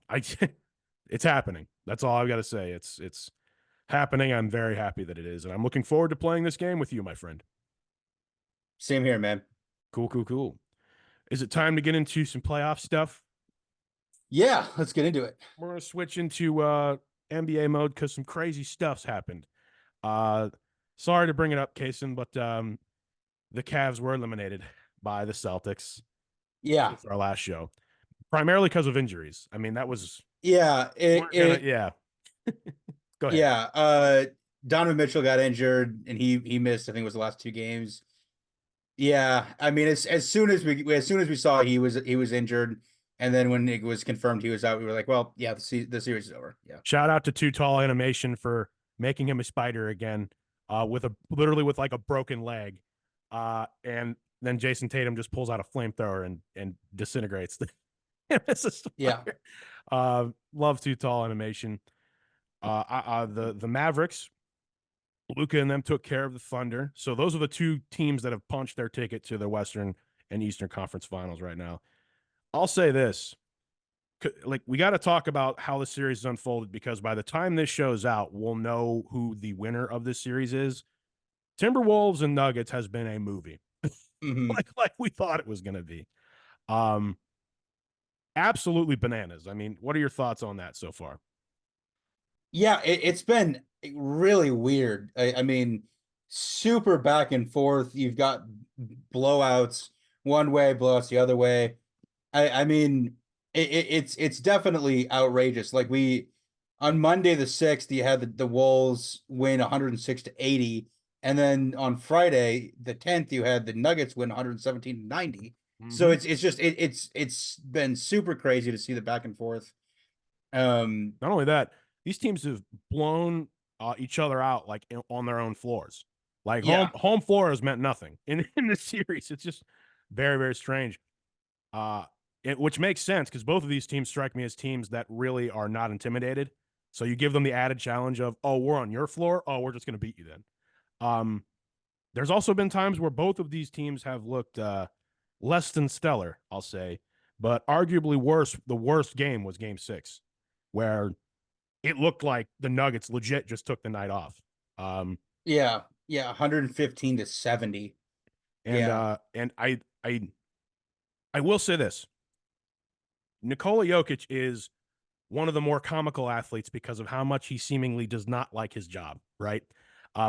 it's happening. That's all I've got to say. It's happening. I'm very happy that it is, and I'm looking forward to playing this game with you, my friend. Same here, man. Cool, cool, cool. Is it time to get into some playoff stuff? Yeah, let's get into it. We're gonna switch into NBA mode because some crazy stuff's happened. Uh, Sorry to bring it up, Casen, but the Cavs were eliminated by the Celtics Yeah. since our last show, primarily because of injuries. I mean, that was Yeah. yeah. Go ahead. Yeah. Donovan Mitchell got injured and he missed, I think it was the last two games. Yeah, I mean, as soon as we saw he was injured, and then when it was confirmed he was out, we were like, well, yeah, the series is over. Yeah. Shout out to Too Tall Animation for making him a spider again, with literally with like a broken leg, and then Jason Tatum just pulls out a flamethrower and disintegrates the Yeah. Love Too Tall Animation. The Mavericks, Luka and them took care of the Thunder. So those are the two teams that have punched their ticket to the Western and Eastern Conference Finals right now. I'll say this. Like, we got to talk about how the series is unfolded, because by the time this show's out, we'll know who the winner of this series is. Timberwolves and Nuggets has been a movie, Hmm. like we thought it was going to be. Um, Absolutely bananas. I mean, what are your thoughts on that so far? Yeah, it's been really weird. I mean, super back and forth. You've got blowouts one way, blowouts the other way. I mean, it's definitely outrageous. Like, we on Monday the 6th, you had the Wolves win 106-80, and then on Friday the 10th, you had the Nuggets win 117-90. So Mm-hmm. it's just it's been super crazy to see the back and forth. Not only that, these teams have blown each other out like on their own floors. Like Yeah. home floor has meant nothing in this series. It's just very, very strange. Uh, which makes sense, because both of these teams strike me as teams that really are not intimidated. So you give them the added challenge of, oh, we're on your floor. Oh, we're just going to beat you then. There's also been times where both of these teams have looked less than stellar, I'll say, but arguably worse. The worst game was Game 6, where it looked like the Nuggets legit just took the night off. Yeah, 115 to 70. And Yeah, I will say this: Nikola Jokic is one of the more comical athletes because of how much he seemingly does not like his job. Right?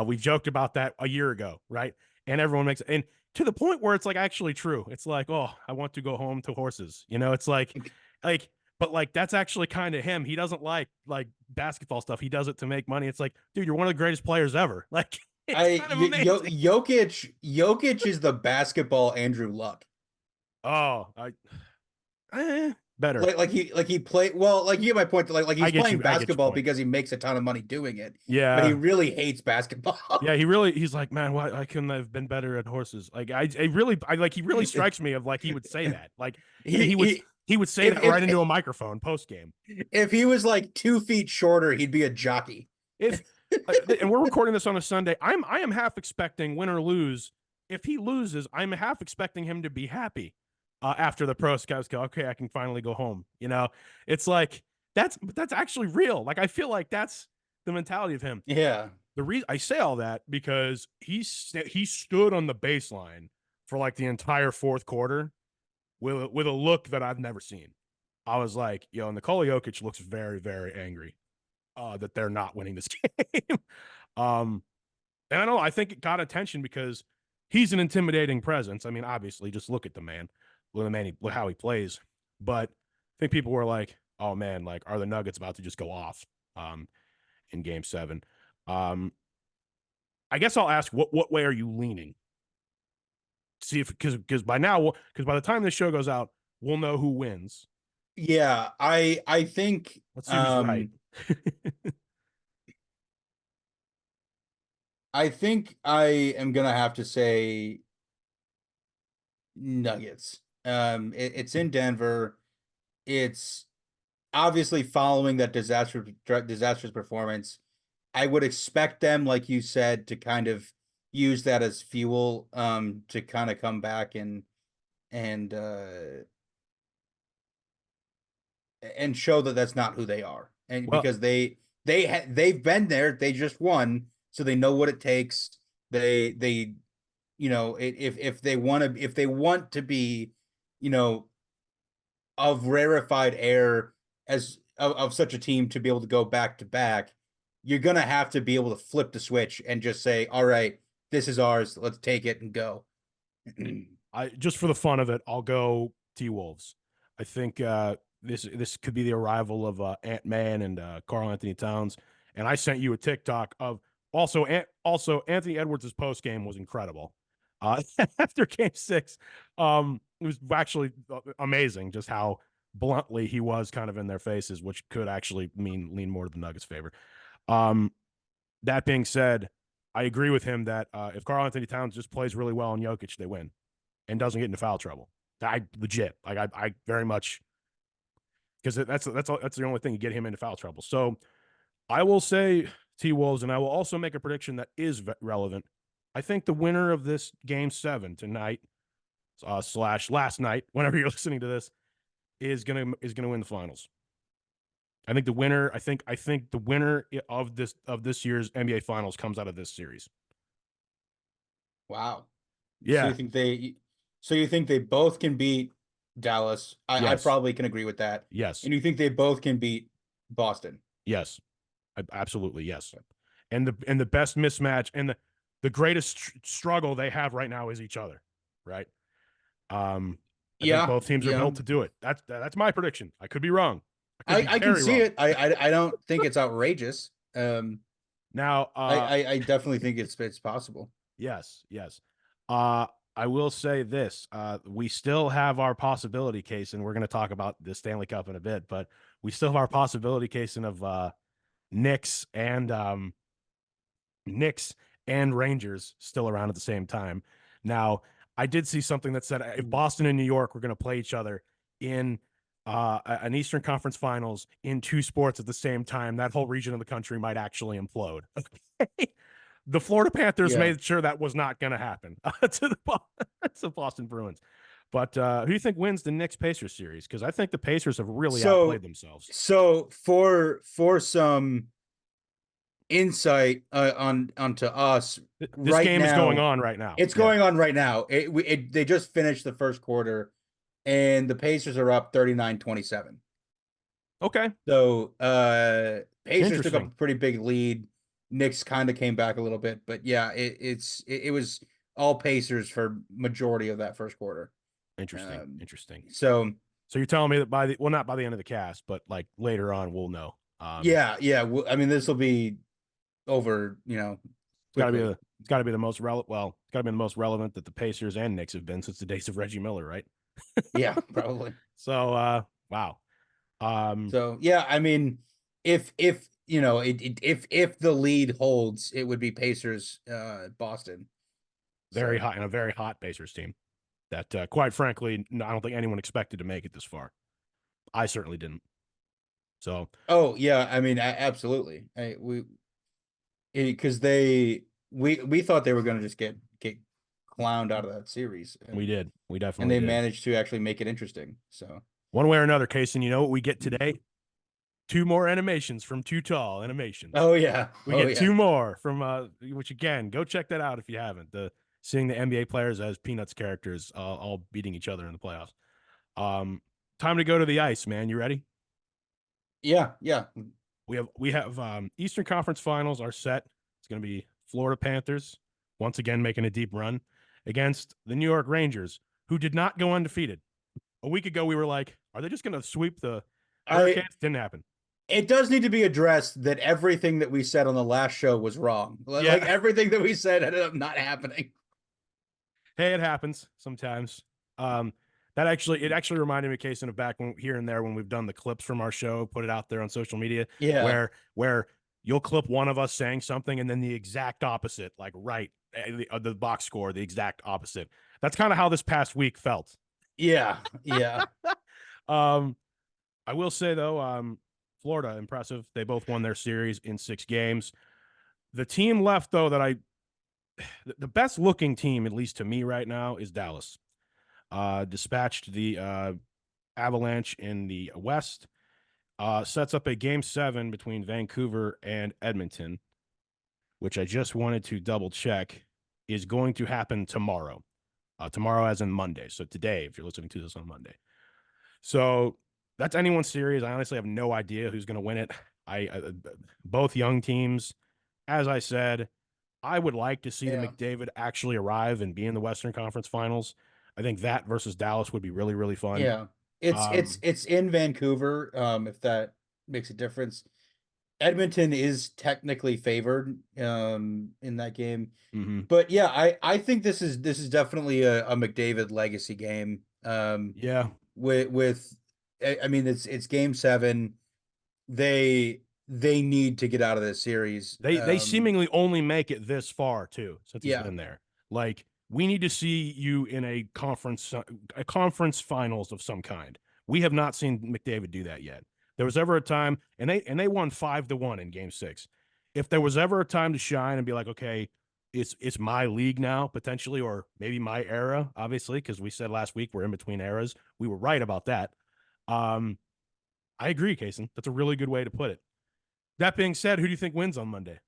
We joked about that a year ago, right? And everyone makes and to the point where it's like actually true. It's like, oh, I want to go home to horses. You know, it's like, but like that's actually kind of him. He doesn't like basketball stuff. He does it to make money. It's like, dude, you're one of the greatest players ever. Like, it's kind of amazing. Jokic is the basketball Andrew Luck. Oh, better. Like he play well, like you get my point. Like I he's get playing you. I get your basketball point. because he makes a ton of money doing it, but he Yeah. really hates basketball. Yeah, he's like, man, why I couldn't have been better at horses? Like I like he really strikes me of like he would say that. Like and he, he he would say that right into a microphone post game. if he was like 2 feet shorter, he'd be a jockey. If and we're recording this on a Sunday, I am half expecting win or lose. If he loses, I'm half expecting him to be happy after the pro scouts go, okay, I can finally go home. You know, it's like that's actually real. Like I feel like that's the mentality of him. Yeah. The reason I say all that because he stood on the baseline for like the entire fourth quarter with a look that I've never seen. I was like, yo, Nikola Jokic looks very, very angry that they're not winning this game. And I know I think it got attention because he's an intimidating presence. I mean, obviously, just look at the man, look how he plays. But I think people were like, oh man, like, are the Nuggets about to just go off in Game 7? I guess I'll ask, what way are you leaning? See if because by now, because by the time this show goes out, we'll know who wins. Yeah, I think Let's see who's right. I think I am gonna have to say Nuggets. It's in Denver. It's obviously following that disastrous performance. I would expect them, like you said, to kind of use that as fuel, to kind of come back and and show that that's not who they are, and Well, because they've been there, they just won, so they know what it takes. They if they want to be, you know, of rarefied air as of such a team to be able to go back to back, you're gonna have to be able to flip the switch and just say, all right, this is ours, let's take it and go. I just for the fun of it, I'll go T-Wolves. I think this could be the arrival of Ant-Man and Karl Anthony Towns. And I sent you a TikTok of also Anthony Edwards' post game was incredible. After Game 6, it was actually amazing just how bluntly he was kind of in their faces, which could actually lean more to the Nuggets' favor. That being said, I agree with him that if Karl Anthony Towns just plays really well on Jokic, they win and doesn't get into foul trouble. I legit I very much because that's the only thing to get him into foul trouble. So I will say T-Wolves, and I will also make a prediction that is relevant. I think the winner of this Game 7 tonight / last night, whenever you're listening to this, is gonna win the finals. I think the winner. I think the winner of this year's NBA Finals comes out of this series. Wow. So Yeah. you think they both can beat Dallas? I Yes. probably can agree with that. Yes. And you think they both can beat Boston? Yes. Absolutely yes. And the best mismatch and the greatest struggle they have right now is each other, right? I think both teams are built to do it. That's my prediction. I could be wrong. I can see wrong. it. I don't think it's outrageous. Now I definitely think it's possible. Yes. I will say this. We still have our possibility case, and we're going to talk about the Stanley Cup in a bit, but we still have our possibility case of Knicks and Rangers still around at the same time. Now, I did see something that said if Boston and New York were going to play each other in an Eastern Conference Finals in two sports at the same time, that whole region of the country might actually implode. Okay. The Florida Panthers made sure that was not going to happen to the Boston Bruins. But who do you think wins the Knicks Pacers series? Because I think the Pacers have really So outplayed themselves. so for some insight on onto us This right game is going now, on right now. it's Yeah. going on right now. They just finished the first quarter, and the Pacers are up 39-27. Okay. So Pacers took up a Interesting. pretty big lead. Knicks kind of came back a little bit, but yeah, it was all Pacers for majority of that first quarter. Interesting. Um, Interesting. so So you're telling me that not by the end of the cast, but like later on, we'll know. yeah. I mean, this will be over, It's got to be quickly. the most relevant. Well, it's got to be the most relevant that the Pacers and Knicks have been since the days of Reggie Miller, right? Yeah, probably. So, wow. So yeah, I mean, if if the lead holds, it would be Pacers, Boston. Very So hot and a very hot Pacers team that, quite frankly, I don't think anyone expected to make it this far. I certainly didn't. So oh yeah, I mean, absolutely. Because we thought they were going to just get clowned out of that series, we and did. We and definitely they did. managed to actually make it interesting. So One way or another, Casen, you know what we get today? Two more animations from Too Tall Animations. oh yeah, We oh get yeah, two more from which again, go check that out if you haven't. The seeing the NBA players as Peanuts characters, all beating each other in the playoffs. Um, time to go to the ice, man. You ready? yeah. We have Eastern Conference Finals are set. It's going to be Florida Panthers once again making a deep run against the New York Rangers, who did not go undefeated. A week ago, we were like, are they just going to sweep the I Hurricanes? Didn't happen. It does need to be addressed that everything that we said on the last show was wrong. Like Yeah. everything that we said ended up not happening. Hey, it happens sometimes. It actually reminded me, Casen, of back when here and there when we've done the clips from our show, put it out there on social media, Yeah, where you'll clip one of us saying something and then the exact opposite, like right the box score, the exact opposite. That's kind of how this past week felt. yeah. um, I will say though, Florida impressive. They both won their series in 6 games. The team left though the best looking team, at least to me right now, is Dallas. Dispatched the Avalanche in the West. Sets up a game 7 between Vancouver and Edmonton, which I just wanted to double check is going to happen tomorrow. Tomorrow, as in Monday. So today, if you're listening to this on Monday. So that's anyone's series. I honestly have no idea who's going to win it. Both young teams, as I said, I would like to see the Yeah. McDavid actually arrive and be in the Western Conference Finals. I think that versus Dallas would be really, really fun. Yeah. It's in Vancouver, if that makes a difference. Edmonton is technically favored in that game. Mm-hmm. But yeah, I think this is definitely a McDavid legacy game. Yeah, With I mean it's game 7. They need to get out of this series. they seemingly only make it this far too since he's Yeah. been there. Like we need to see you in a conference finals of some kind. We have not seen McDavid do that yet. There was ever a time, and they won 5-1 in Game 6. If there was ever a time to shine and be like, okay, it's my league now potentially, or maybe my era, obviously, because we said last week we're in between eras. We were right about that. I agree, Casen. That's a really good way to put it. That being said, who do you think wins on Monday?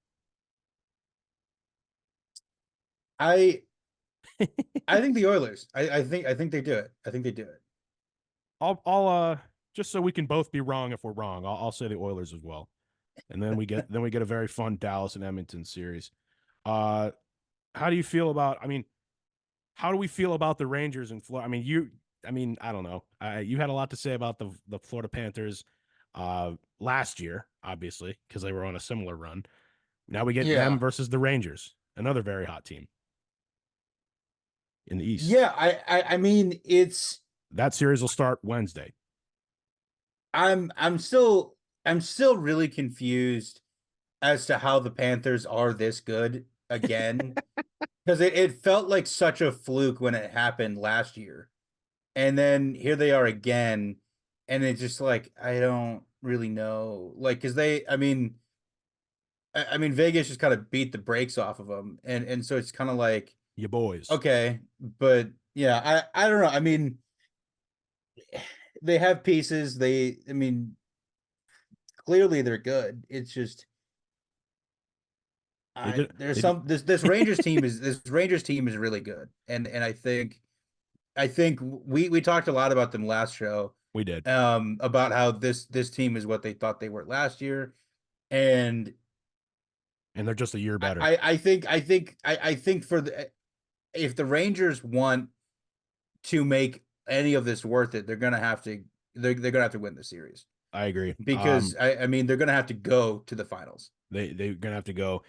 I I think the Oilers. I think they do it. I think they do it. I'll just so we can both be wrong if we're wrong. I'll say the Oilers as well, and then we get a very fun Dallas and Edmonton series. Uh, how do you feel about? I mean, how do we feel about the Rangers in Florida? I mean, I don't know. You had a lot to say about the Florida Panthers last year, obviously, because they were on a similar run. Now we get them Yeah. versus the Rangers, another very hot team in the East. Yeah, I mean That series will start Wednesday. I'm still really confused as to how the Panthers are this good again. Because it felt like such a fluke when it happened last year. And then here they are again. And it's just like I don't really know. Like, because I mean Vegas just kind of beat the brakes off of them. And so it's kind of like, You boys. okay, but Yeah, I don't know. I mean, they have pieces. I mean, clearly they're good. It's just They did. there's They did. some this Rangers team is really good, and I think we talked a lot about them last show, We did. about how this team is what they thought they were last year, and And they're just a year better. I think for if the Rangers want to make any of this worth it, they're gonna have to win the series, I agree. because I mean they're gonna have to go to the finals. They're gonna have to go.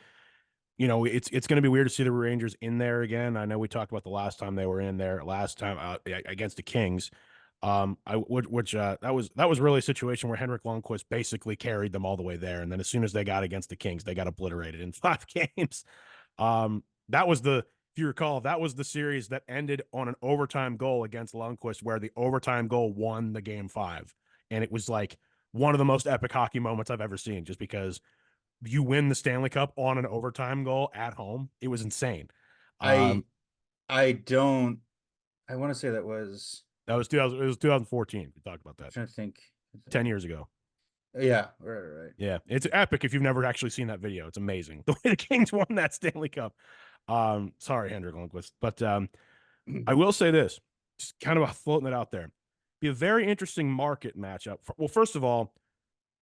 You know, it's going to be weird to see the Rangers in there again. I know we talked about the last time they were in there, last time against the Kings. That was really a situation where Henrik Lundqvist basically carried them all the way there, and then as soon as they got against the Kings, they got obliterated in 5 games. That was the, if you recall, that was the series that ended on an overtime goal against Lundqvist, where the overtime goal won the game 5, and it was like one of the most epic hockey moments I've ever seen, just because you win the Stanley Cup on an overtime goal at home. It was insane. I I don't I want to say that was That was 2000. It was 2014. We talked about I'm that trying to think. 10 years ago. Yeah, right. Yeah, it's epic if you've never actually seen that video. It's amazing the way the Kings won that Stanley Cup. Sorry, Hendrik Lundqvist, but I will say this, just kind of floating it out there. Be a very interesting market matchup. Well, first of all,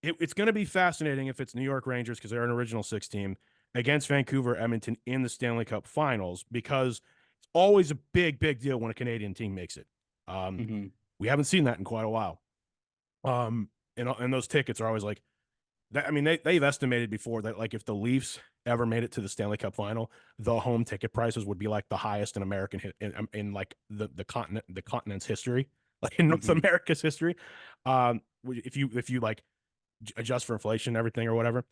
it's going to be fascinating if it's New York Rangers, because they're an original 6 team, against Vancouver Edmonton in the Stanley Cup Finals, because it's always a big deal when a Canadian team makes it. Mm-hmm. We haven't seen that in quite a while. And those tickets are always like that. I mean, they've estimated before that, like, if the Leafs ever made it to the Stanley Cup Final, the home ticket prices would be like the highest in American in like the continent's history, like in North Mm-hmm. America's history. If you like adjust for inflation and everything or whatever.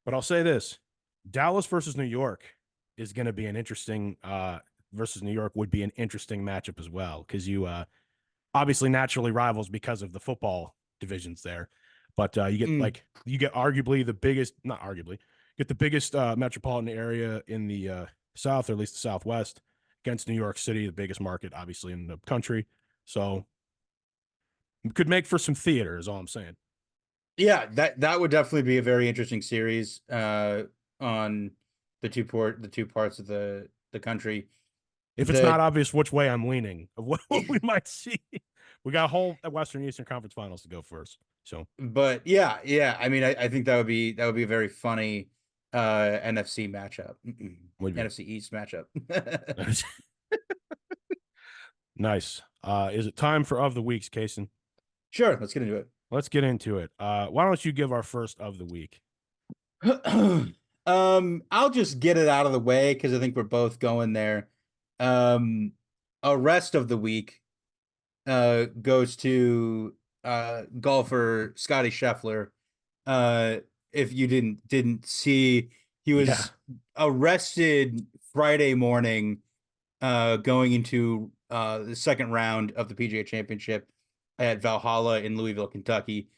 But I'll say this, Dallas versus New York is going to be an interesting versus New York would be an interesting matchup as well, because you obviously naturally rivals because of the football divisions there. But you get arguably the biggest, not arguably, get the biggest metropolitan area in the South, or at least the Southwest, against New York City, the biggest market obviously in the country. So it could make for some theater is all I'm saying. Yeah, that would definitely be a very interesting series on the two parts of the country. If it's not The obvious which way I'm leaning of what we might see, we got a whole Western Eastern Conference Finals to go first. So, but yeah, I mean I think that would be a very funny NFC matchup. would be NFC East matchup. nice. Is it time for of the weeks, Casen? Sure, let's get into it. Let's get into it. Why don't you give our first of the week? I'll just get it out of the way because I think we're both going there. A rest of the week goes to golfer Scotty Scheffler. If you didn't see, he was arrested Friday morning going into the second round of the PGA Championship at Valhalla in Louisville, Kentucky.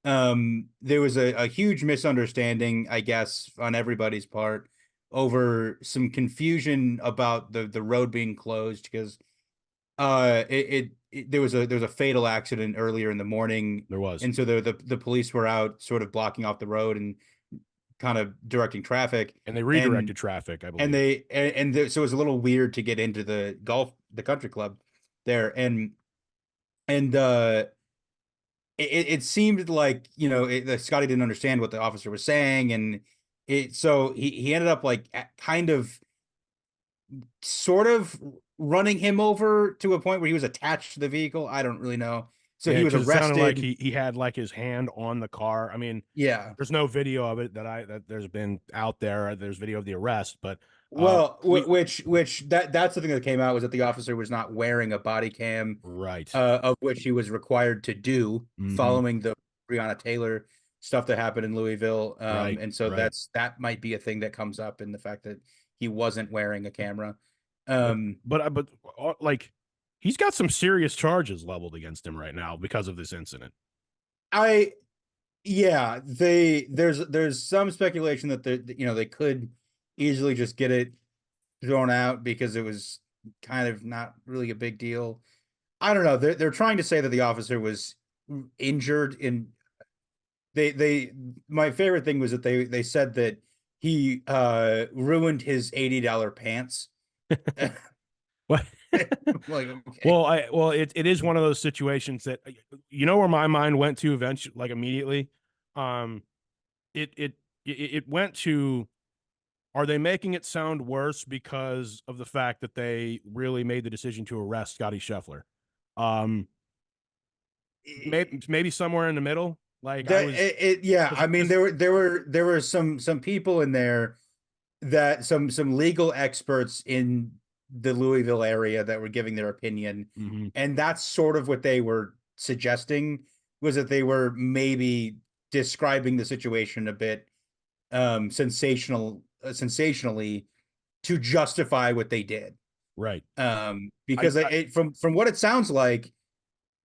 There was a huge misunderstanding, I guess, on everybody's part over some confusion about the road being closed, because there was a fatal accident earlier in the morning. There was. And so the police were out sort of blocking off the road and kind of directing traffic, and they redirected traffic, I believe. So it was a little weird to get into the country club there, and it seemed like, that Scotty didn't understand what the officer was saying, and so he ended up like kind of sort of running him over to a point where he was attached to the vehicle. I don't really know. So he was arrested. It sounded like he had like his hand on the car. I mean, yeah, there's no video of it that there's been out there. There's video of the arrest, but well, that's the thing that came out, was that the officer was not wearing a body cam, right, of which he was required to do following the Breonna Taylor stuff that happened in Louisville. And so that might be a thing that comes up in the fact that he wasn't wearing a camera. But like, he's got some serious charges leveled against him right now because of this incident. There's some speculation that they could easily just get it thrown out because it was kind of not really a big deal. I don't know. They're trying to say that the officer was injured in they my favorite thing was that they said that he ruined his $80 pants. What? Like, okay. It is one of those situations that you know where my mind went to eventually, like immediately. Um, it went to, are they making it sound worse because of the fact that they really made the decision to arrest Scotty Scheffler? Um, maybe somewhere in the middle. Like I was, Yeah, I mean cause, there were some people in there that some legal experts in the Louisville area that were giving their opinion, mm-hmm, and that's sort of what they were suggesting, was that they were maybe describing the situation a bit sensationally to justify what they did. right. Because I from what it sounds like,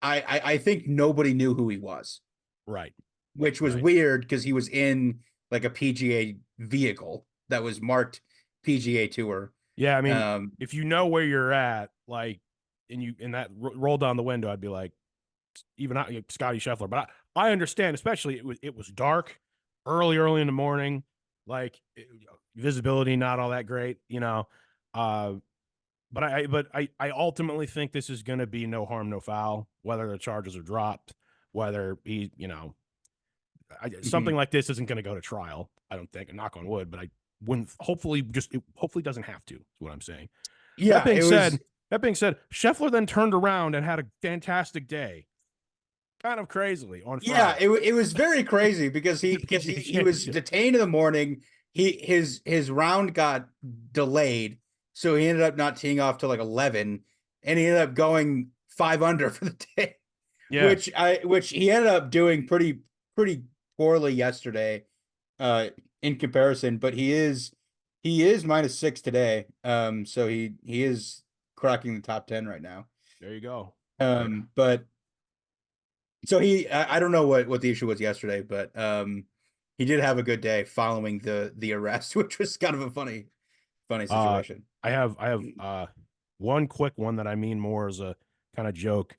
I think nobody knew who he was, right, which was right. weird because he was in like a PGA vehicle that was marked PGA Tour. Yeah, I mean, Um, if you know where you're at, like, and that roll down the window, I'd be like, even not Scotty Scheffler. But I understand, especially it was dark, early in the morning, like visibility not all that great, you know. Uh, but I ultimately think this is going to be no harm, no foul. Whether the charges are dropped, whether he, something mhm. like this isn't going to go to trial. I don't think. Knock on wood, but I wouldn't. Hopefully, it hopefully doesn't have to. Is what I'm saying. That Yeah, being it said, was. Scheffler then turned around and had a fantastic day, kind of crazily on Yeah, Friday. it was very crazy because The he PGA he was Championship. detained in the morning. His round got delayed, so he ended up not teeing off till like 11, and he ended up going 5 under for the day, Yeah, which he ended up doing pretty poorly yesterday, uh, in comparison. But he is -6 today, so he is cracking the top 10 right now. there you go. There. But so I don't know what the issue was yesterday, but he did have a good day following the arrest, which was kind of a funny Uh, situation. I have one quick one that I mean more as a kind of joke,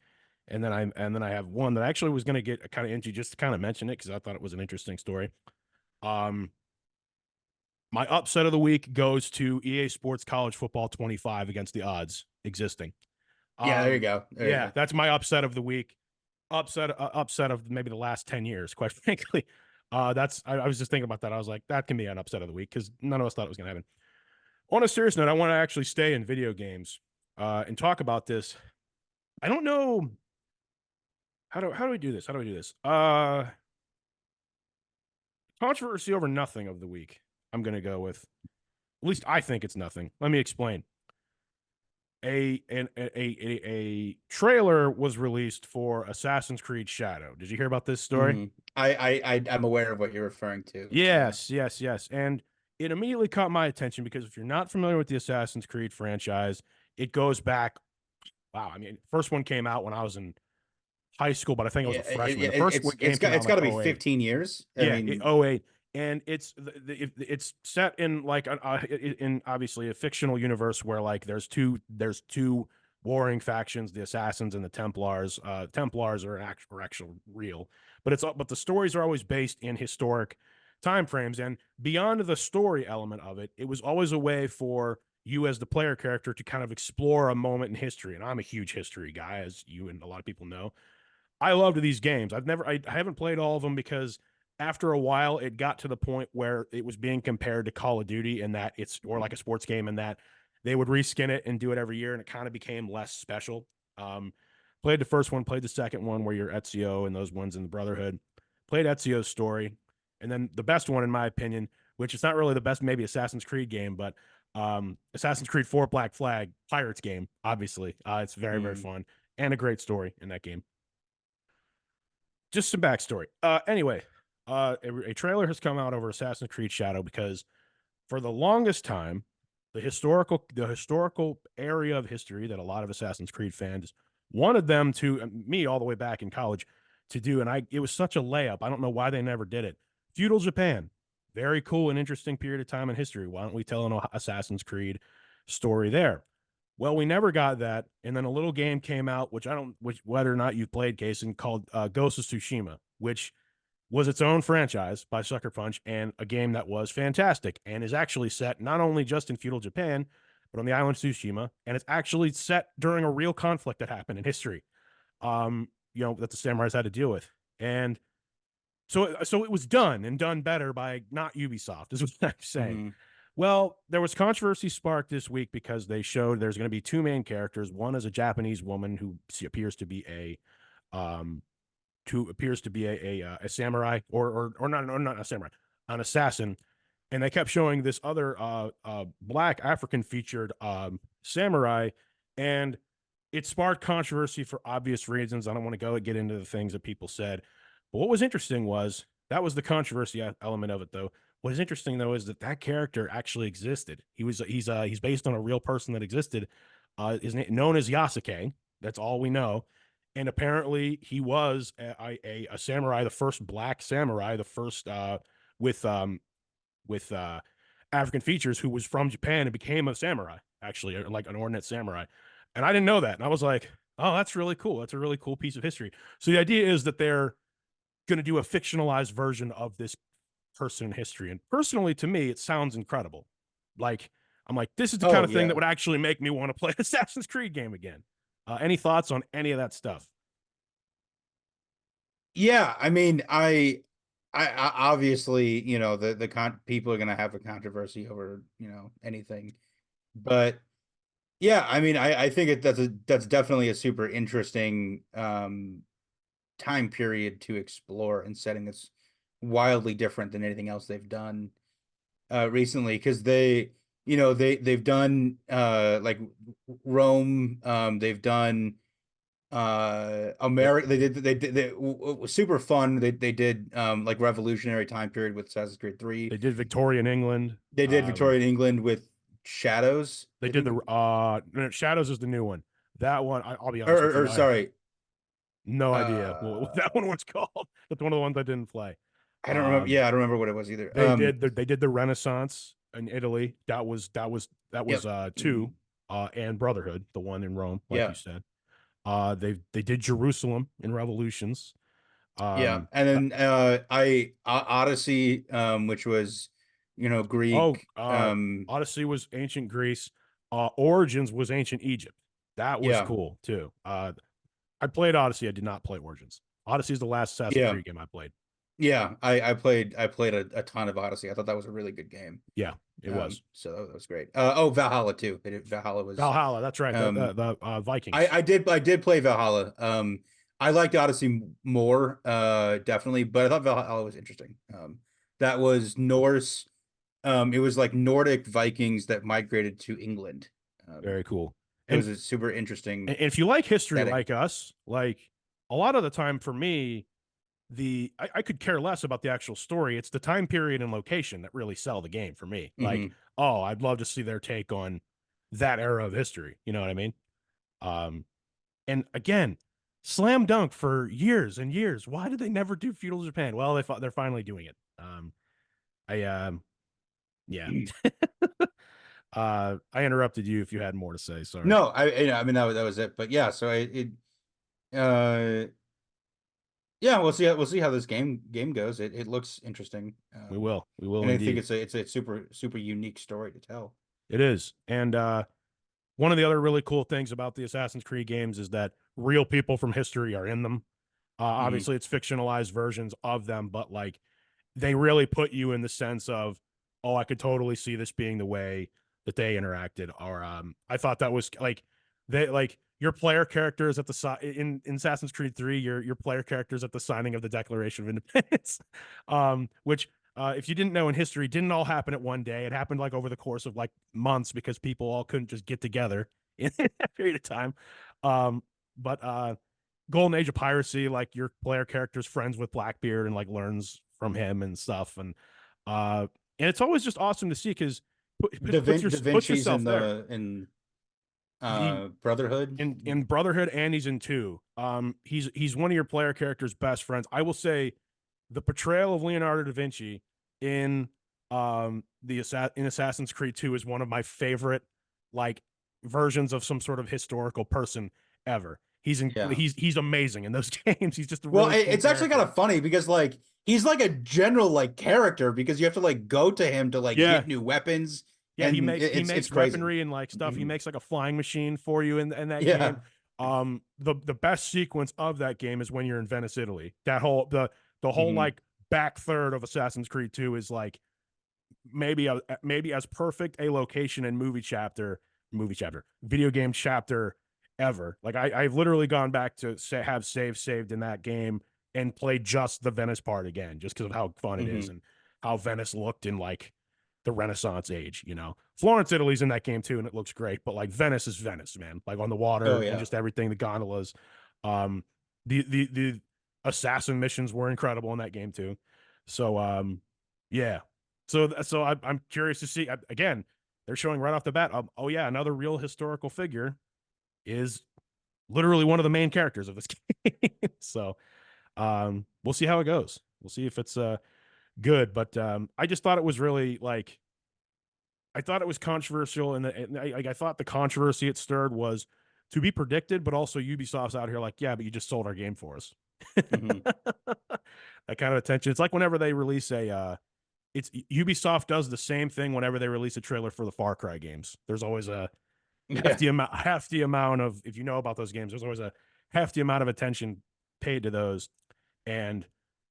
and then I have one that I actually was going to get kind of into just to kind of mention it because I thought it was an interesting story. Um, my upset of the week goes to EA Sports College Football 25 against the odds existing. Yeah, there you go. There you Yeah, go. that's my upset of the week. Upset of maybe the last 10 years, quite frankly. I was just thinking about that. I was like, that can be an upset of the week because none of us thought it was going to happen. On a serious note, I want to actually stay in video games and talk about this. I don't know how do we do this? How do we do this? Controversy over nothing of the week. I'm gonna go with. At least I think it's nothing. Let me explain. A trailer was released for Assassin's Creed Shadow. Did you hear about this story? Mhm. I'm aware of what you're referring to. Yeah. Yes. And it immediately caught my attention because if you're not familiar with the Assassin's Creed franchise, it goes back. Wow, I mean, first one came out when I was in high school, but I think I was Yeah, a freshman. The first game came out it's in got like to be '08. 15 years. I Yeah, mean, '08, and it's set in like in obviously a fictional universe where like there's two warring factions, the Assassins and the Templars. Templars are actual real, but the stories are always based in historic time frames, and beyond the story element of it, it was always a way for you as the player character to kind of explore a moment in history. And I'm a huge history guy, as you and a lot of people know. I loved these games. I haven't played all of them because after a while it got to the point where it was being compared to Call of Duty and that it's or like a sports game and that they would reskin it and do it every year and it kind of became less special. Um, Played the first one, played the second one where you're Ezio and those ones in the Brotherhood. Played Ezio's story, and then the best one in my opinion, which is not really the best, maybe Assassin's Creed game, but Assassin's Creed 4 Black Flag Pirates game. Obviously, it's very mm, fun and a great story in that game. Just some backstory. Anyway, a trailer has come out over Assassin's Creed Shadow because for the longest time, the historical area of history that a lot of Assassin's Creed fans wanted them to me all the way back in college to do, and it was such a layup. I don't know why they never did it. Feudal Japan, very cool and interesting period of time in history. Why don't we tell an Assassin's Creed story there? Well, we never got that, and then a little game came out, which whether or not you've played, Casen, called Ghost of Tsushima, which was its own franchise by Sucker Punch, and a game that was fantastic and is actually set not only just in feudal Japan, but on the island of Tsushima, and it's actually set during a real conflict that happened in history, that the samurais had to deal with, and so it was done and done better by not Ubisoft, is what I'm saying. Mm-hmm. Well, there was controversy sparked this week because they showed there's going to be two main characters. One is a Japanese woman who appears to be a samurai or not a samurai, an assassin, and they kept showing this other black African featured samurai, and it sparked controversy for obvious reasons. I don't want to get into the things that people said, but what was interesting was that was the controversy element of it, though. What is interesting though is that character actually existed. He's based on a real person that existed. Is known as Yasuke. That's all we know. And apparently he was a samurai, the first black samurai, the first with African features, who was from Japan and became a samurai, actually, like an ordnance samurai. And I didn't know that. And I was like, oh, that's really cool. That's a really cool piece of history. So the idea is that they're going to do a fictionalized version of this person in history. And personally, to me, it sounds incredible. Like, I'm like, this is the kind of thing that would actually make me want to play an Assassin's Creed game again. Any thoughts on any of that stuff? Yeah, I mean, I obviously, the people are gonna have a controversy over, anything, but yeah, I mean, I think that's definitely a super interesting time period to explore, and setting that's wildly different than anything else they've done recently, because they've done like Rome, they've done America. It was super fun. They did like revolutionary time period with Assassin's Creed 3. They did Victorian England. They did Victorian England with Shadows. They did Shadows is the new one. That one, I'll be honest with you. Sorry, no idea what that one was called. That's one of the ones I didn't play. I don't remember. Yeah, I don't remember what it was either. They did the Renaissance in Italy. That was Yep. 2, and Brotherhood, the one in Rome, like Yeah. you said. They did Jerusalem in Revolutions. Yeah, and then Odyssey, which was Greek. Odyssey was ancient Greece. Origins was ancient Egypt. That was cool too. I played Odyssey. I did not play Origins. Odyssey is the last Assassin's Creed game I played. Yeah, I played a ton of Odyssey. I thought that was a really good game. Yeah, it was. So that was great. Valhalla too. Valhalla. That's right. The Vikings. I did play Valhalla. I liked Odyssey more, definitely, but I thought Valhalla was interesting. That was Norse. It was like Nordic Vikings that migrated to England. Very cool. It was a super interesting. And if you like history like us, like a lot of the time for me, I could care less about the actual story. It's the time period and location that really sell the game for me. Mm-hmm. Like, oh, I'd love to see their take on that era of history. You know what I mean? And again, slam dunk for years and years. Why did they never do feudal Japan? Well, they're finally doing it. Yeah. I interrupted you if you had more to say. Sorry. No, I mean that was it. But yeah, so yeah, we'll see how this game goes. It looks interesting. We will. And I think it's a super unique story to tell. It is. And one of the other really cool things about the Assassin's Creed games is that real people from history are in them. Obviously, it's fictionalized versions of them, but like they really put you in the sense of, oh, I could totally see this being the way that they interacted. Or I thought that was like your player characters at the in Assassin's Creed 3, your player characters at the signing of the Declaration of Independence, which if you didn't know, in history didn't all happen at one day. It happened like over the course of like months because people all couldn't just get together in that period of time. But Golden Age of Piracy, like your player character's friends with Blackbeard and like learns from him and stuff, and it's always just awesome to see because Da Vinci's in Brotherhood. In Brotherhood, and he's in 2. He's one of your player character's best friends. I will say the portrayal of Leonardo da Vinci in Assassin's Creed 2 is one of my favorite like versions of some sort of historical person ever. Yeah. He's amazing in those games. He's just a Well, really cool it's actually kind character. of funny because like he's like a general like character because you have to like go to him to like Yeah. get new weapons, Yeah, and he it's makes crazy. weaponry and like stuff. He makes like a flying machine for you in that game. Yeah. The best sequence of that game is when you're in Venice, Italy. That whole the whole Hmm. like back third of Assassin's Creed 2 is like maybe as perfect a location and movie chapter, video game chapter ever. Like I've literally gone back to have saved in that game and played just the Venice part again, just because of how fun it is Hmm. and how Venice looked in like the Renaissance age. Florence, Italy's in that game too, and it looks great. But like Venice is Venice, man. Like on the Oh water and yeah. just everything, the gondolas. The assassin missions were incredible in that game too. So yeah, I'm curious to see again. They're showing right off the bat. Oh yeah, another real historical figure is literally one of the main characters of this game. So we'll see how it goes. We'll see if it's good. But I just thought it was really like I thought it was controversial, and I thought the controversy it stirred was to be predicted, but also Ubisoft's out here like, yeah, but you just sold our game for us. Hmm. That kind of attention. It's like whenever they release it's Ubisoft does the same thing whenever they release a trailer for the Far Cry games. There's always a Yeah. hefty amount of, if you know about those games, there's always a hefty amount of attention paid to those, and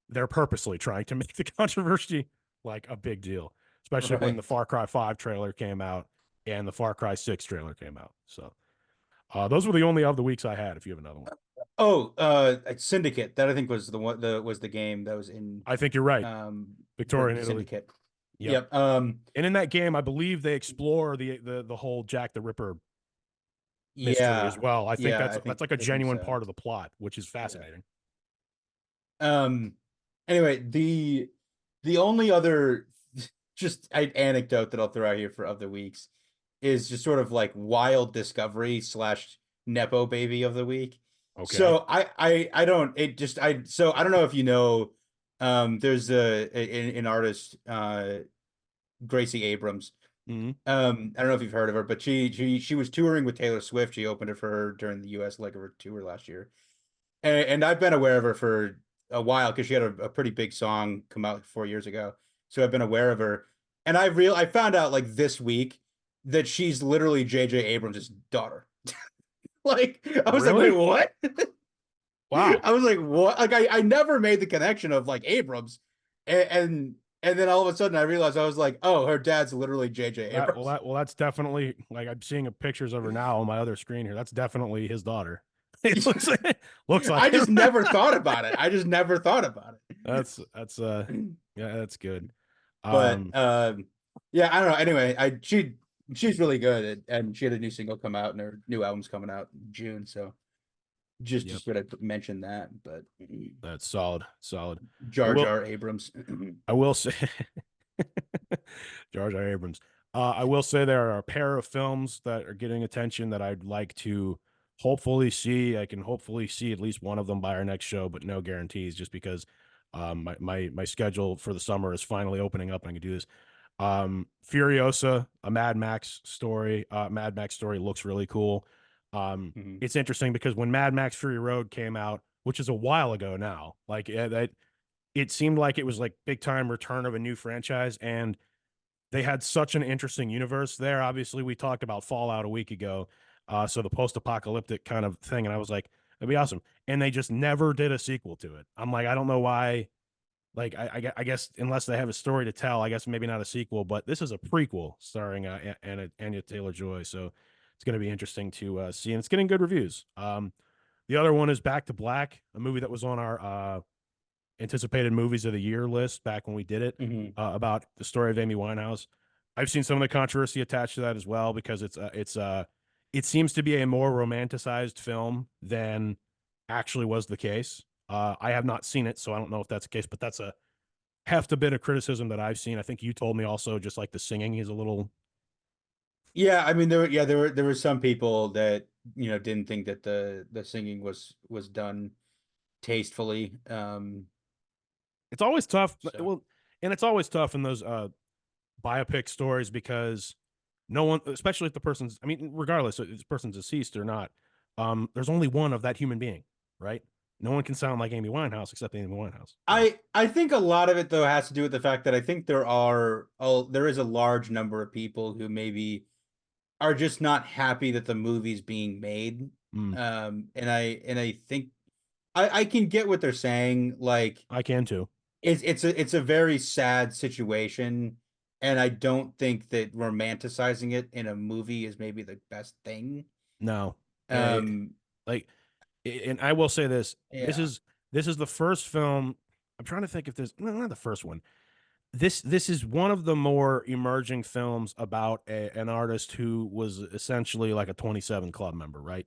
they're purposely trying to make the controversy like a big deal, especially when Right. the Far Cry 5 trailer came out and the Far Cry 6 trailer came out. So those were the only of the weeks I had. If you have another one, Oh, Syndicate. That I think was the one. Was the game that was in I think you're right. the Victorian Italy. Syndicate. Yep. Yep. And in that game, I believe they explore the whole Jack the Ripper mystery as Yeah. well. I think Yeah. that's like a I think genuine so. part of the plot, which is Yeah. fascinating. Anyway, the only other just anecdote that I'll throw out here for other weeks is just sort of like wild discovery slash nepo baby of the week. Okay. So I don't it just I so I don't know if you know, there's an artist, Gracie Abrams. Mm-hmm. I don't know if you've heard of her, but she was touring with Taylor Swift. She opened it for her during the US leg of her tour last year. And I've been aware of her for a while because she had a pretty big song come out 4 years ago. So I've been aware of her. And I found out like this week that she's literally J.J. Abrams' daughter. Like I was like, wait, Really? what? Wow. I was like, what? Like I never made the connection of like Abrams, and then all of a sudden I realized I was like, oh, her dad's literally J.J. Abrams. That's definitely like I'm seeing pictures of her now on my other screen here. That's definitely his daughter. It looks I like it. just never thought about it. I just never thought about That's it. yeah, that's good. But Um yeah, I don't know. Anyway, she's really good, and she had a new single come out, and her new album's coming out in June. So yep, just what I mentioned that, but that's solid. Solid. I Jar will Jar Abrams. I will say Jar Jar Abrams. I will say there are a pair of films that are getting attention that I'd like to hopefully see. I can hopefully see at least one of them by our next show, but no guarantees just because my schedule for the summer is finally opening up and I can do this. Furiosa, a Mad Max story. Mad Max story looks really cool. Mhm. It's interesting because when Mad Max Fury Road came out, which is a while ago now, like it seemed like it was like big time return of a new franchise, and they had such an interesting universe there. Obviously, we talked about Fallout a week ago, so the post-apocalyptic kind of thing, and I was like, that'd be awesome. And they just never did a sequel to it. I'm like, I don't know why. Like, I guess unless they have a story to tell, I guess maybe not a sequel, but this is a prequel starring Anya Taylor-Joy, so it's going to be interesting to see, and it's getting good reviews. The other one is Back to Black, a movie that was on our anticipated movies of the year list back when we did it, Mhm. about the story of Amy Winehouse. I've seen some of the controversy attached to that as well because it seems to be a more romanticized film than actually was the case. I have not seen it, so I don't know if that's the case, but that's a heft a bit of criticism that I've seen. I think you told me also just like the singing is a little. Yeah, I mean there were some people that didn't think that the singing was done tastefully. It's always tough. So Well, and it's always tough in those biopic stories because No one, especially if the person's, I mean, regardless if this person's deceased or not, there's only one of that human being, right? No one can sound like Amy Winehouse except Amy Winehouse. So, I think a lot of it though has to do with the fact that I think there is a large number of people who maybe are just not happy that the movie's being made. mm, And I think I can get what they're saying. Like I can too. it's a very sad situation, and I don't think that romanticizing it in a movie is maybe the best thing. No, Um, like, and I will say this: yeah. this is the first film. I'm trying to think if there's no, not the first one. This is one of the more emerging films about an artist who was essentially like a 27 Club member, right?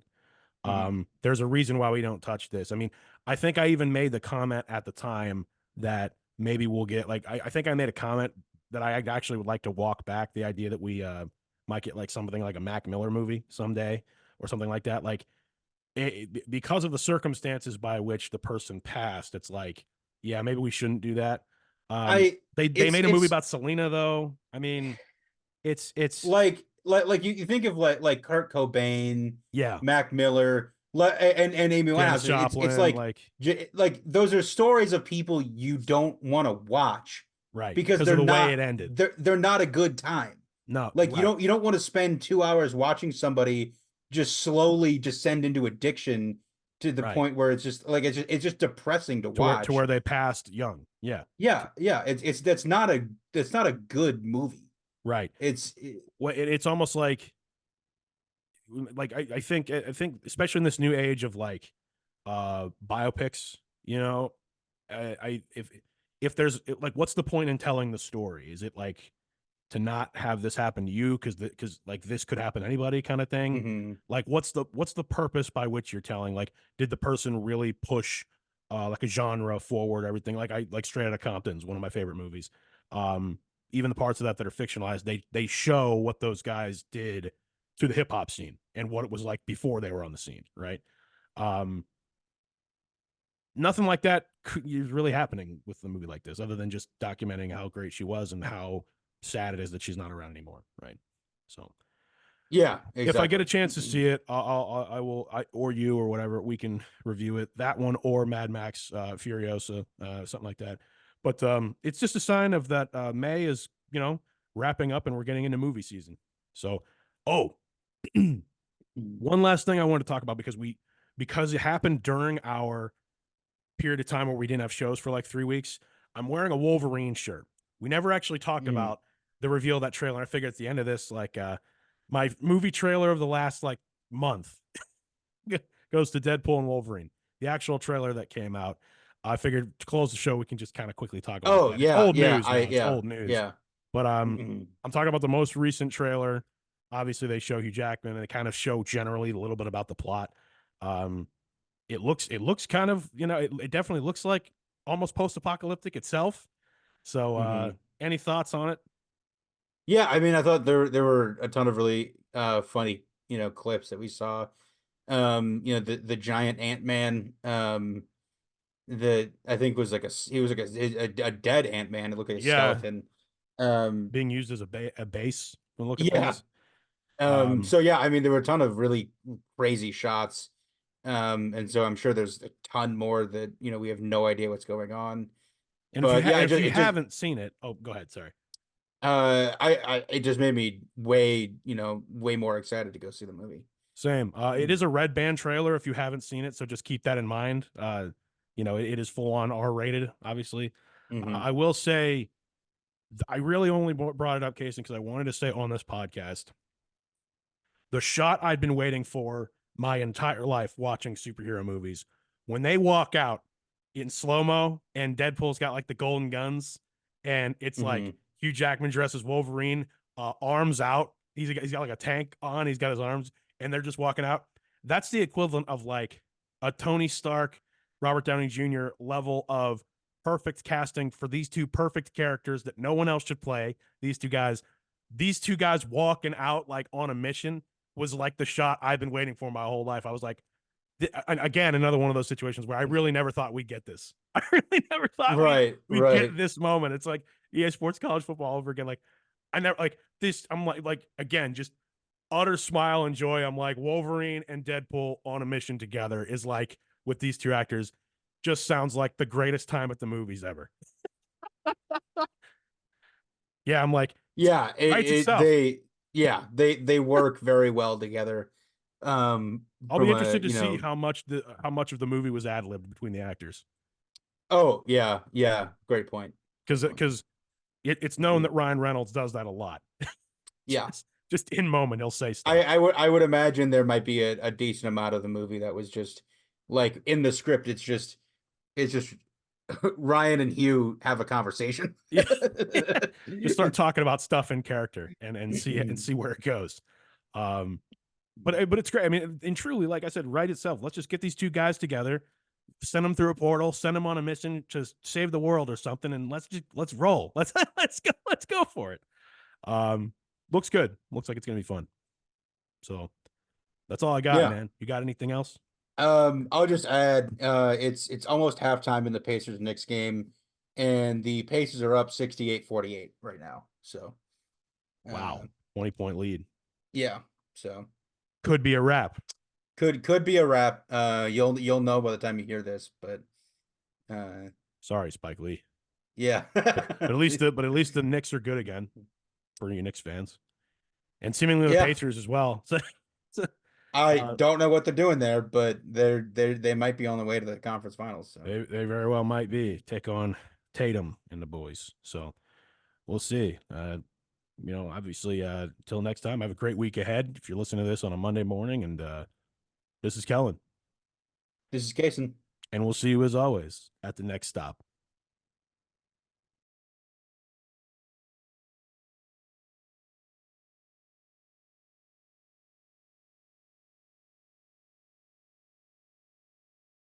Mhm. There's a reason why we don't touch this. I mean, I think I even made the comment at the time that maybe we'll get like I think I made a comment that I actually would like to walk back the idea that we might get like something like a Mac Miller movie someday or something like that. Like because of the circumstances by which the person passed, it's like, yeah, maybe we shouldn't do that. I They made a movie about Selena though. I mean, it's like you think of like Kurt Cobain, yeah, Mac Miller, and Amy Janis Winehouse. It's Joplin, like like like those are stories of people you don't want to watch right because because of the way it ended. they're not a good time. No, Like right, you don't want to spend 2 hours watching somebody just slowly descend into addiction to the right. point where it's just like it's just depressing to To watch. where they passed young. Yeah, Yeah, it's that's not a good movie. right. It's Well, it's almost like I think especially in this new age of like biopics, you know, I if there's like what's the point in telling the story? Is it like to not have this happen to you because like this could happen to anybody kind of thing? mhm. Like what's the purpose by which you're telling? Like did the person really push like a genre forward, everything? Like I like Straight Outta Compton's one of my favorite movies. Even the parts of that are fictionalized, they show what those guys did to the hip hop scene and what it was like before they were on the scene, right? Um Nothing like that is really happening with a movie like this, other than just documenting how great she was and how sad it is that she's not around anymore, right? So Yeah, if I get a exactly. chance to see it, I will, or you or whatever, we can review it. That one or Mad Max Furiosa, something like that. But it's just a sign of that May is, you know, wrapping up and we're getting into movie season. So, oh, one last thing I want to talk about because it happened during our period of time where we didn't have shows for like 3 weeks. I'm wearing a Wolverine shirt. We never actually talked Mm, about the reveal of that trailer. I figured at the end of this, like my movie trailer of the last like month goes to Deadpool and Wolverine. The actual trailer that came out. I figured to close the show, we can just kind of quickly talk about oh that. It's yeah, old news now. It's yeah, old news. yeah. But Mhm. I'm talking about the most recent trailer. Obviously, they show Hugh Jackman and they kind of show generally a little bit about the plot. Um, it looks kind of, you know, it definitely looks like almost post-apocalyptic itself. So Mhm. any thoughts on it? Yeah, I mean, I thought there were a ton of really funny, clips that we saw. The giant Ant-Man, that I think was like he was like a dead Ant-Man. It looked like a Yeah, skeleton. Um, being used as a base when look at yeah. things. Um So yeah, I mean, there were a ton of really crazy shots. And so I'm sure there's a ton more that, we have no idea what's going on. and But yeah, if you it just haven't seen it, oh go ahead, sorry. it just made me way more excited to go see the movie. Same. It is a red band trailer if you haven't seen it, so just keep that in mind. You know, it is full on R rated, obviously. Mm-hmm. I will say I really only brought it up, Casen, because I wanted to say on this podcast the shot I'd been waiting for my entire life watching superhero movies. When they walk out in slow mo and Deadpool's got like the golden guns, and it's like Mm-hmm. Hugh Jackman dresses Wolverine, arms out. He's got like a tank on. He's got his arms, and they're just walking out. That's the equivalent of like a Tony Stark, Robert Downey Jr. level of perfect casting for these two perfect characters that no one else should play. These two guys walking out like on a mission was like the shot I've been waiting for my whole life. I was like, again, another one of those situations where I really never thought we'd get this. I really never thought Right, we'd right. get this moment. It's like EA Sports College Football over again. Like, I never like this. I'm like again, just utter smile and joy. I'm like Wolverine and Deadpool on a mission together is like with these two actors, just sounds like the greatest time at the movies ever. Yeah, I'm like, Yeah, writes itself. they work very well together. I'll be From a, interested to see how much of the movie was ad libbed between the actors. oh yeah, yeah, great point. Because it's known that Ryan Reynolds does that a lot. Yeah, just in moment he'll say stuff. I would imagine there might be a decent amount of the movie that was just like in the script. It's just Ryan and Hugh have a conversation. Yeah. Just start talking about stuff in character and see where it goes. But it's great. I mean, and truly, like I said, write itself. Let's just get these two guys together, send them through a portal, send them on a mission to save the world or something, and let's roll. Let's go for it. Looks good. Looks like it's gonna be fun. So that's all I got, Yeah. man. You got anything else? I'll just add, it's almost halftime in the Pacers Knicks game, and the Pacers are up 68-48 right now. So, Wow, 20-point lead. Yeah. So could be a wrap. Could be a wrap. You'll know by the time you hear this, but sorry, Spike Lee. Yeah. but at least the Knicks are good again for you Knicks fans, and seemingly the Pacers as well. So I don't know what they're doing there, but they might be on the way to the conference finals. So they very well might be take on Tatum and the boys. So we'll see. Obviously, till next time, have a great week ahead. If you're listening to this on a Monday morning, and this is Kellan. This is Casen. And we'll see you as always at the next stop.